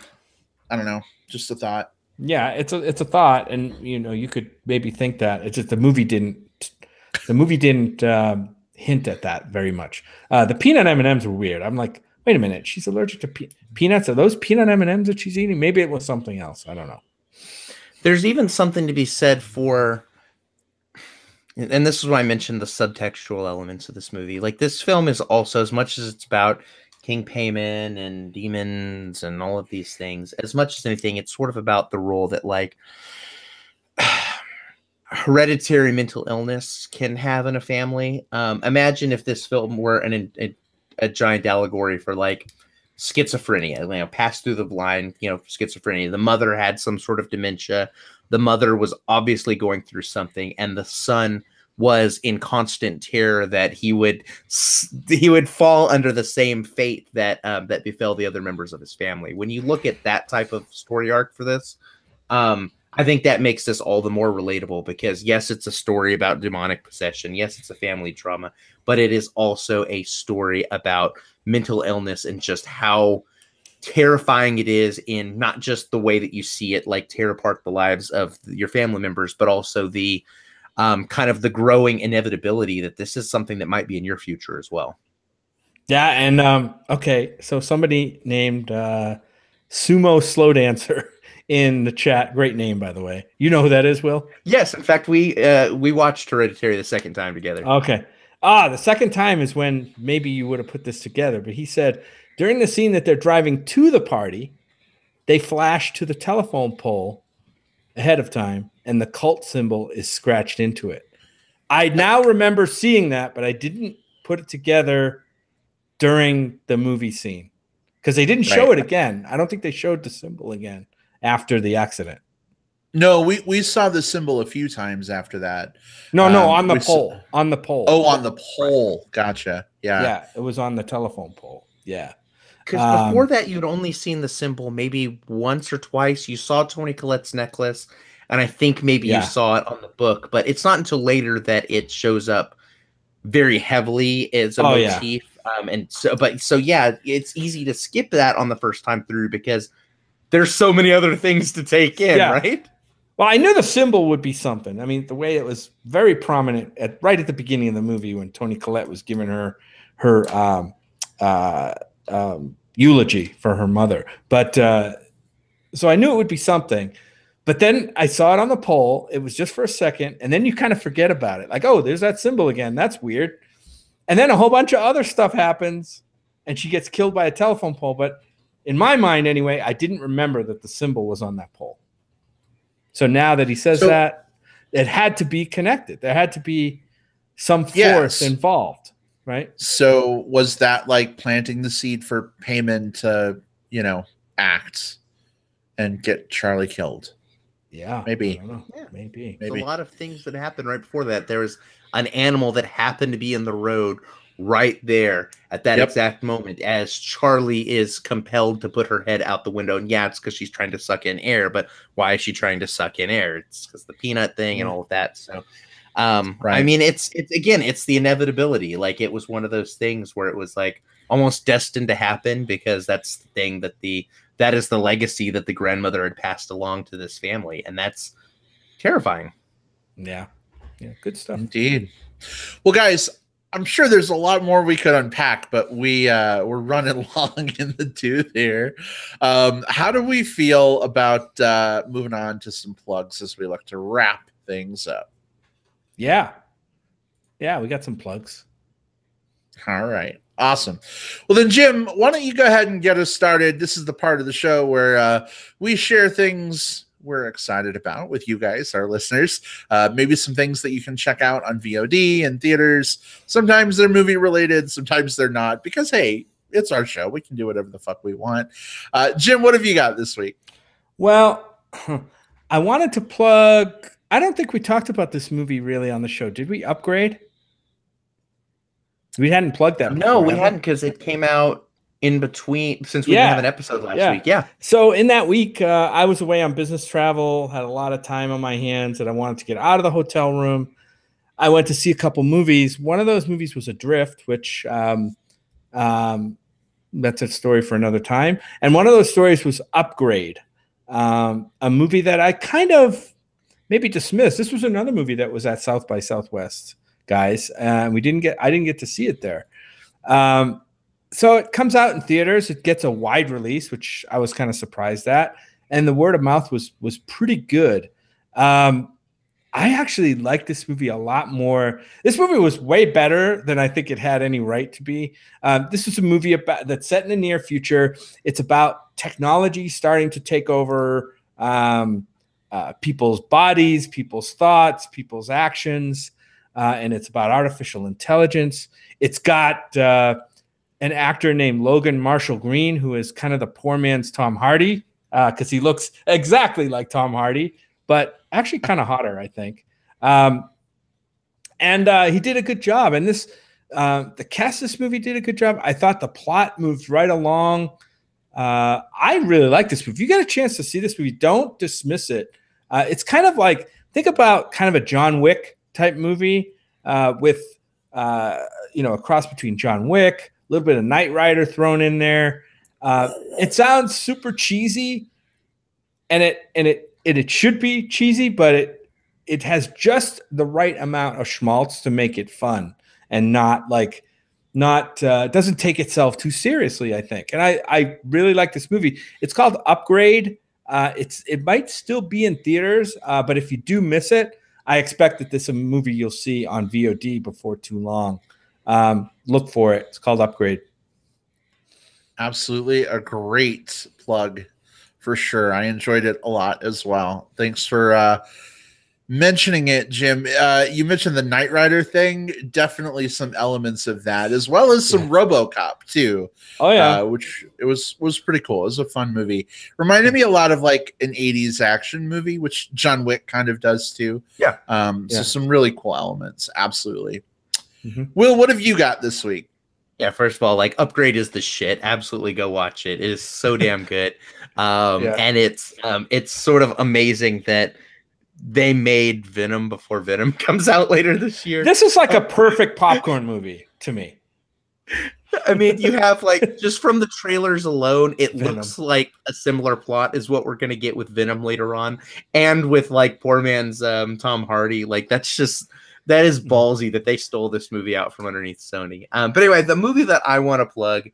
I don't know. Just a thought. Yeah, it's a thought, and you know, you could maybe think that. It's just the movie didn't hint at that very much. The peanut M&Ms were weird. I'm like, wait a minute, she's allergic to peanuts. Are those peanut M&Ms that she's eating? Maybe it was something else. I don't know. There's even something to be said for, and this is why I mentioned the subtextual elements of this movie. Like, this film is also, as much as it's about King Payman and demons and all of these things, as much as anything, it's sort of about the role that, like, hereditary mental illness can have in a family. Imagine if this film were a giant allegory for, like, schizophrenia, you know, passed through the blind, you know, schizophrenia. The mother had some sort of dementia. The mother was obviously going through something, and the son was in constant terror that he would fall under the same fate that that befell the other members of his family. When you look at that type of story arc for this, I think that makes this all the more relatable, because yes, it's a story about demonic possession. Yes, it's a family trauma, but it is also a story about mental illness and just how terrifying it is, in not just the way that you see it like tear apart the lives of your family members, but also the kind of the growing inevitability that this is something that might be in your future as well. Yeah, and okay, so somebody named Sumo Slow Dancer in the chat. Great name, by the way. You know who that is, Will? Yes, in fact, we watched Hereditary the second time together. Okay. The second time is when maybe you would have put this together, but he said during the scene that they're driving to the party, they flash to the telephone pole ahead of time, and the cult symbol is scratched into it. I now remember seeing that, but I didn't put it together during the movie scene because they didn't show it again. I don't think they showed the symbol again after the accident. No, we saw the symbol a few times after that. No, on the pole. On the pole. Oh, on the pole. Right. Gotcha. Yeah. Yeah, it was on the telephone pole. Yeah. Because before that, you'd only seen the symbol maybe once or twice. You saw Toni Collette's necklace, and I think maybe you saw it on the book, but it's not until later that it shows up very heavily as a motif. Yeah. And so yeah, it's easy to skip that on the first time through because there's so many other things to take in, right? Well, I knew the symbol would be something. I mean, the way it was very prominent right at the beginning of the movie when Toni Collette was giving her eulogy for her mother. But so I knew it would be something. But then I saw it on the pole. It was just for a second. And then you kind of forget about it. Like, oh, there's that symbol again. That's weird. And then a whole bunch of other stuff happens and she gets killed by a telephone pole. But in my mind, anyway, I didn't remember that the symbol was on that pole. So now that he says that, it had to be connected. There had to be some force involved, right? So was that like planting the seed for Payman to, you know, act and get Charlie killed? Yeah, maybe. I don't know. Yeah, maybe. A lot of things that happened right before that. There was an animal that happened to be in the road right there at that exact moment as Charlie is compelled to put her head out the window. And yeah, it's because she's trying to suck in air, but why is she trying to suck in air? It's because the peanut thing and all of that. So I mean, it's again, it's the inevitability. Like, it was one of those things where it was like almost destined to happen because that's the thing that is the legacy that the grandmother had passed along to this family. And that's terrifying. Yeah. Yeah. Good stuff. Indeed. Well, guys, I'm sure there's a lot more we could unpack, but we're running long in the tooth here. How do we feel about moving on to some plugs as we look to wrap things up? Yeah. Yeah, we got some plugs. All right. Awesome. Well, then, Jim, why don't you go ahead and get us started? This is the part of the show where we share things we're excited about with you guys, our listeners. Maybe some things that you can check out on VOD and theaters. Sometimes they're movie related, sometimes they're not, because hey, it's our show. We can do whatever the fuck we want. Jim, what have you got this week? Well, I wanted to plug, I don't think we talked about this movie really on the show. Did we? Upgrade? We hadn't plugged that. No, we hadn't, because it came out in between since we didn't have an episode last week. Yeah. So in that week, I was away on business travel, had a lot of time on my hands, and I wanted to get out of the hotel room. I went to see a couple movies. One of those movies was Adrift, which that's a story for another time. And one of those stories was Upgrade, a movie that I kind of maybe dismissed. This was another movie that was at South by Southwest, guys. I didn't get to see it there. So it comes out in theaters. It gets a wide release, which I was kind of surprised at. And the word of mouth was pretty good. I actually like this movie a lot more. This movie was way better than I think it had any right to be. This is a movie that's set in the near future. It's about technology starting to take over people's bodies, people's thoughts, people's actions, and it's about artificial intelligence. It's got an actor named Logan Marshall Green, who is kind of the poor man's Tom Hardy, because he looks exactly like Tom Hardy, but actually kind of hotter, I think. And he did a good job. And the cast of this movie did a good job. I thought the plot moved right along. I really like this movie. If you get a chance to see this movie, don't dismiss it. It's kind of like, think about kind of a John Wick type movie with, a cross between John Wick, a little bit of Knight Rider thrown in there. It sounds super cheesy, and it should be cheesy, but it has just the right amount of schmaltz to make it fun and doesn't take itself too seriously, I think. And I really like this movie. It's called Upgrade. It might still be in theaters, but if you do miss it, I expect that this is a movie you'll see on VOD before too long. Look for it. It's called Upgrade. Absolutely a great plug for sure. I enjoyed it a lot as well. Thanks for mentioning it, Jim. You mentioned the Knight Rider thing. Definitely some elements of that, as well as some RoboCop too. Oh yeah, which it was pretty cool. It was a fun movie. Reminded me a lot of like an 80s action movie, which John Wick kind of does too. Yeah. So some really cool elements. Absolutely. Mm-hmm. Will, what have you got this week? Yeah, first of all, like Upgrade is the shit. Absolutely go watch it. It is so damn good. And it's sort of amazing that they made Venom before Venom comes out later this year. This is like a perfect popcorn movie to me. I mean, you have like, just from the trailers alone, it looks like a similar plot is what we're going to get with Venom later on. And with like poor man's Tom Hardy. Like that is ballsy that they stole this movie out from underneath Sony. But anyway, the movie that I want to plug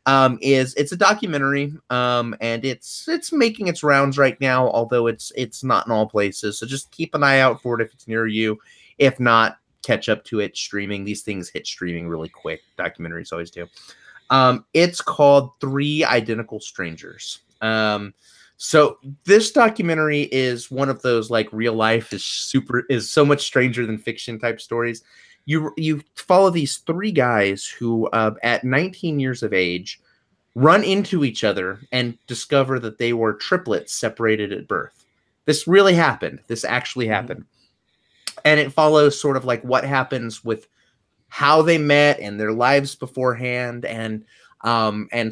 it's a documentary, and it's making its rounds right now, although it's not in all places. So just keep an eye out for it if it's near you. If not, catch up to it streaming. These things hit streaming really quick. Documentaries always do. It's called 3 Identical Strangers. So this documentary is one of those like real life is so much stranger than fiction type stories. You follow these 3 guys who, at 19 years of age, run into each other and discover that they were triplets separated at birth. This really happened. This actually happened. And it follows sort of like what happens with how they met and their lives beforehand, and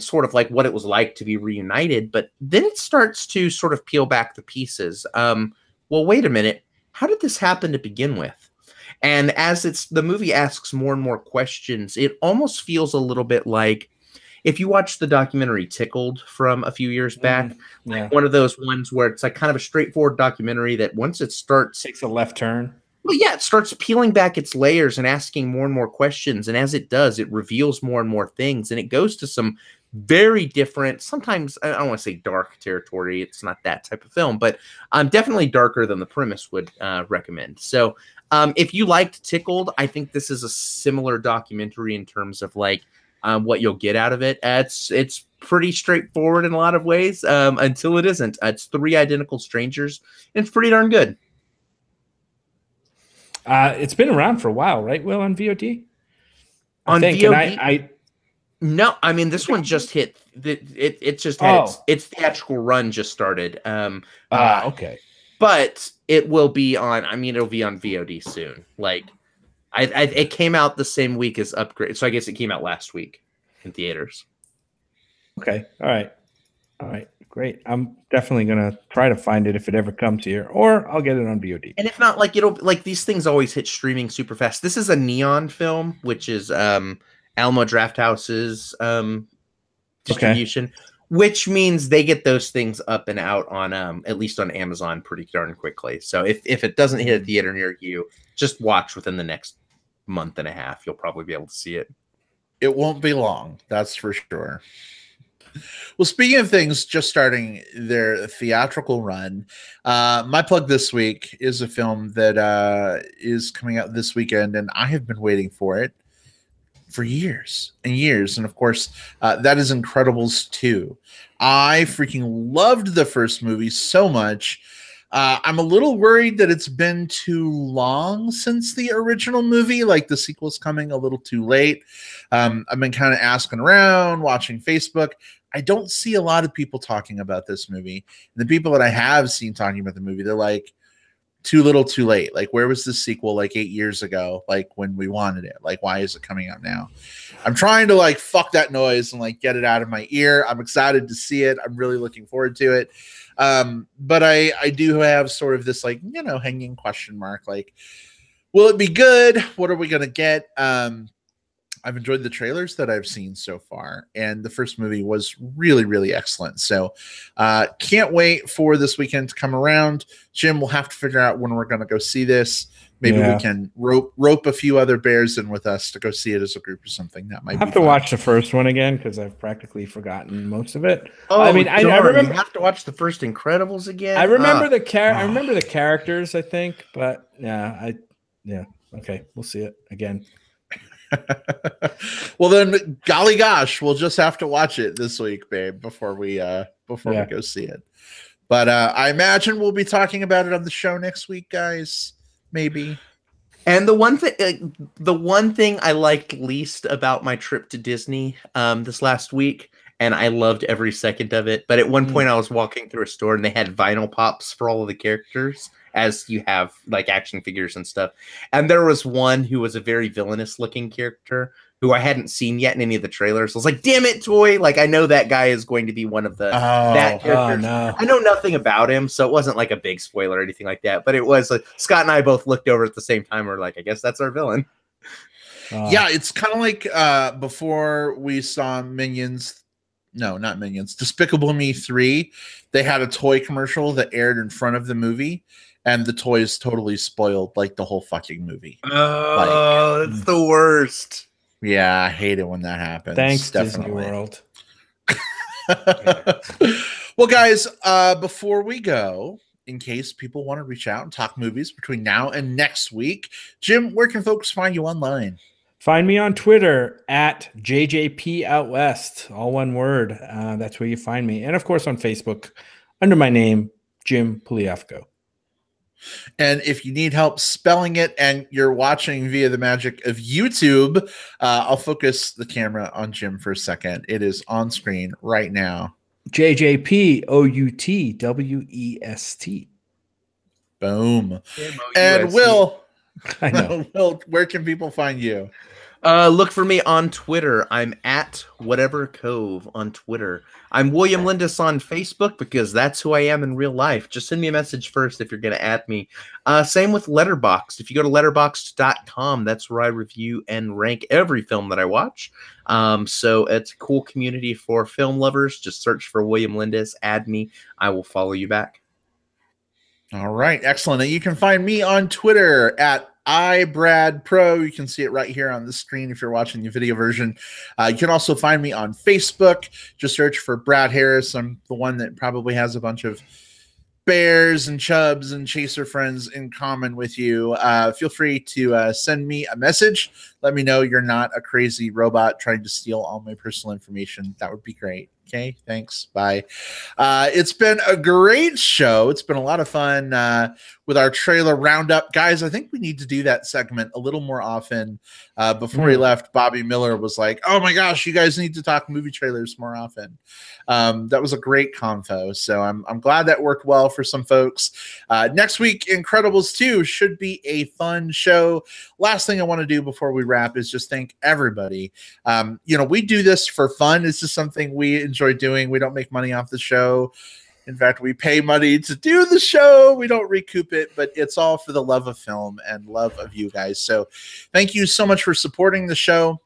sort of like what it was like to be reunited. But then it starts to sort of peel back the pieces. Well, wait a minute. How did this happen to begin with? And as the movie asks more and more questions, it almost feels a little bit like if you watch the documentary Tickled from a few years back, like one of those ones where it's like kind of a straightforward documentary that once it starts takes a left turn. Well, yeah, it starts peeling back its layers and asking more and more questions. And as it does, it reveals more and more things. And it goes to some very different, sometimes, I don't want to say dark territory. It's not that type of film, but definitely darker than the premise would recommend. So if you liked Tickled, I think this is a similar documentary in terms of like what you'll get out of it. It's pretty straightforward in a lot of ways until it isn't. It's 3 Identical Strangers, and it's pretty darn good. It's been around for a while, right, Will, on VOD? On VOD? No, I mean, this one just hit. It just had its theatrical run just started. Okay. But it will be on, I mean, it'll be on VOD soon. Like, it came out the same week as Upgrade. So I guess it came out last week in theaters. Okay. All right. All right. Great. I'm definitely gonna try to find it if it ever comes here, or I'll get it on VOD. And if not, like it'll like these things always hit streaming super fast. This is a Neon film, which is Alamo Drafthouse's distribution, which means they get those things up and out on at least on Amazon pretty darn quickly. So if it doesn't hit a theater near you, just watch within the next month and a half. You'll probably be able to see it. It won't be long, that's for sure. Well, speaking of things just starting their theatrical run, my plug this week is a film that is coming out this weekend, and I have been waiting for it for years and years. And of course, that is Incredibles 2. I freaking loved the first movie so much. I'm a little worried that it's been too long since the original movie. Like the sequel's coming a little too late. I've been kind of asking around, watching Facebook. I don't see a lot of people talking about this movie. And the people that I have seen talking about the movie, they're like, too little, too late. Like, where was this sequel like 8 years ago? Like when we wanted it. Like, why is it coming out now? I'm trying to like fuck that noise and like get it out of my ear. I'm excited to see it. I'm really looking forward to it. But I do have sort of this like, you know, hanging question mark. Like, will it be good? What are we gonna get? I've enjoyed the trailers that I've seen so far, and the first movie was really, really excellent. So can't wait for this weekend to come around. Jim, we'll have to figure out when we're going to go see this. Maybe we can rope a few other bears in with us to go see it as a group or something. That might I have to watch the first one again because I've practically forgotten most of it. Oh, I mean, I remember you have to watch the first Incredibles again. I remember I remember the characters, I think, but okay, we'll see it again. Well then, golly gosh, we'll just have to watch it this week, babe, before we go see it. But I imagine we'll be talking about it on the show next week, guys. Maybe. And the one thing I liked least about my trip to Disney this last week, and I loved every second of it, but at one point I was walking through a store and they had vinyl pops for all of the characters, as you have like action figures and stuff. And there was one who was a very villainous looking character who I hadn't seen yet in any of the trailers. I was like, damn it, Toy. Like, I know that guy is going to be one of that character. Oh, no. I know nothing about him, so it wasn't like a big spoiler or anything like that. But it was like Scott and I both looked over at the same time. We're like, I guess that's our villain. Yeah, it's kind of like before we saw Minions. No, not Minions. Despicable Me 3. They had a toy commercial that aired in front of the movie. And the toys totally spoiled like the whole fucking movie. Oh, that's the worst. Yeah, I hate it when that happens. Thanks, definitely. Disney World. Well, guys, before we go, in case people want to reach out and talk movies between now and next week, Jim, where can folks find you online? Find me on Twitter at JJPOutWest, all one word. That's where you find me. And of course on Facebook under my name, Jim Poliafco. And if you need help spelling it and you're watching via the magic of YouTube, I'll focus the camera on Jim for a second. It is on screen right now. JJPOUTWEST. Boom. And Will, I know. Will, where can people find you? Look for me on Twitter. I'm at Whatever Cove on Twitter. I'm William Lindis on Facebook because that's who I am in real life. Just send me a message first if you're going to add me. Same with Letterboxd. If you go to letterboxd.com, that's where I review and rank every film that I watch. So it's a cool community for film lovers. Just search for William Lindis, add me. I will follow you back. All right, excellent. And you can find me on Twitter at iBradPro. You can see it right here on the screen if you're watching the video version. You can also find me on Facebook. Just search for Brad Harris. I'm the one that probably has a bunch of bears and chubs and chaser friends in common with you. Feel free to send me a message. Let me know you're not a crazy robot trying to steal all my personal information. That would be great. Okay, thanks. Bye. It's been a great show. It's been a lot of fun with our trailer roundup. Guys, I think we need to do that segment a little more often. Before he left, Bobby Miller was like, oh my gosh, you guys need to talk movie trailers more often. That was a great convo. So I'm glad that worked well for some folks. Next week, Incredibles 2 should be a fun show. Last thing I want to do before we wrap is just thank everybody. We do this for fun. It's just something we enjoy doing. We don't make money off the show. In fact, we pay money to do the show. We don't recoup it, but it's all for the love of film and love of you guys. So thank you so much for supporting the show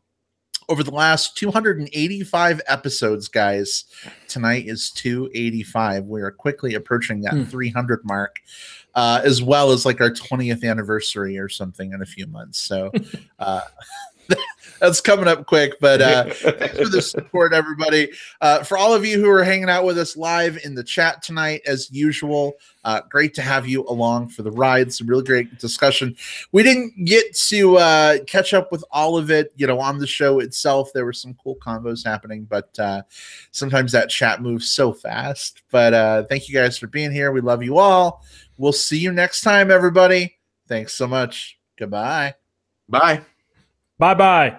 over the last 285 episodes, guys. Tonight is 285. We are quickly approaching that 300 mark, as well as like our 20th anniversary or something in a few months. So that's coming up quick, but thanks for the support, everybody. For all of you who are hanging out with us live in the chat tonight, as usual, great to have you along for the ride. Some really great discussion. We didn't get to catch up with all of it, on the show itself. There were some cool combos happening, but sometimes that chat moves so fast. But thank you guys for being here. We love you all. We'll see you next time, everybody. Thanks so much. Goodbye. Bye. Bye-bye.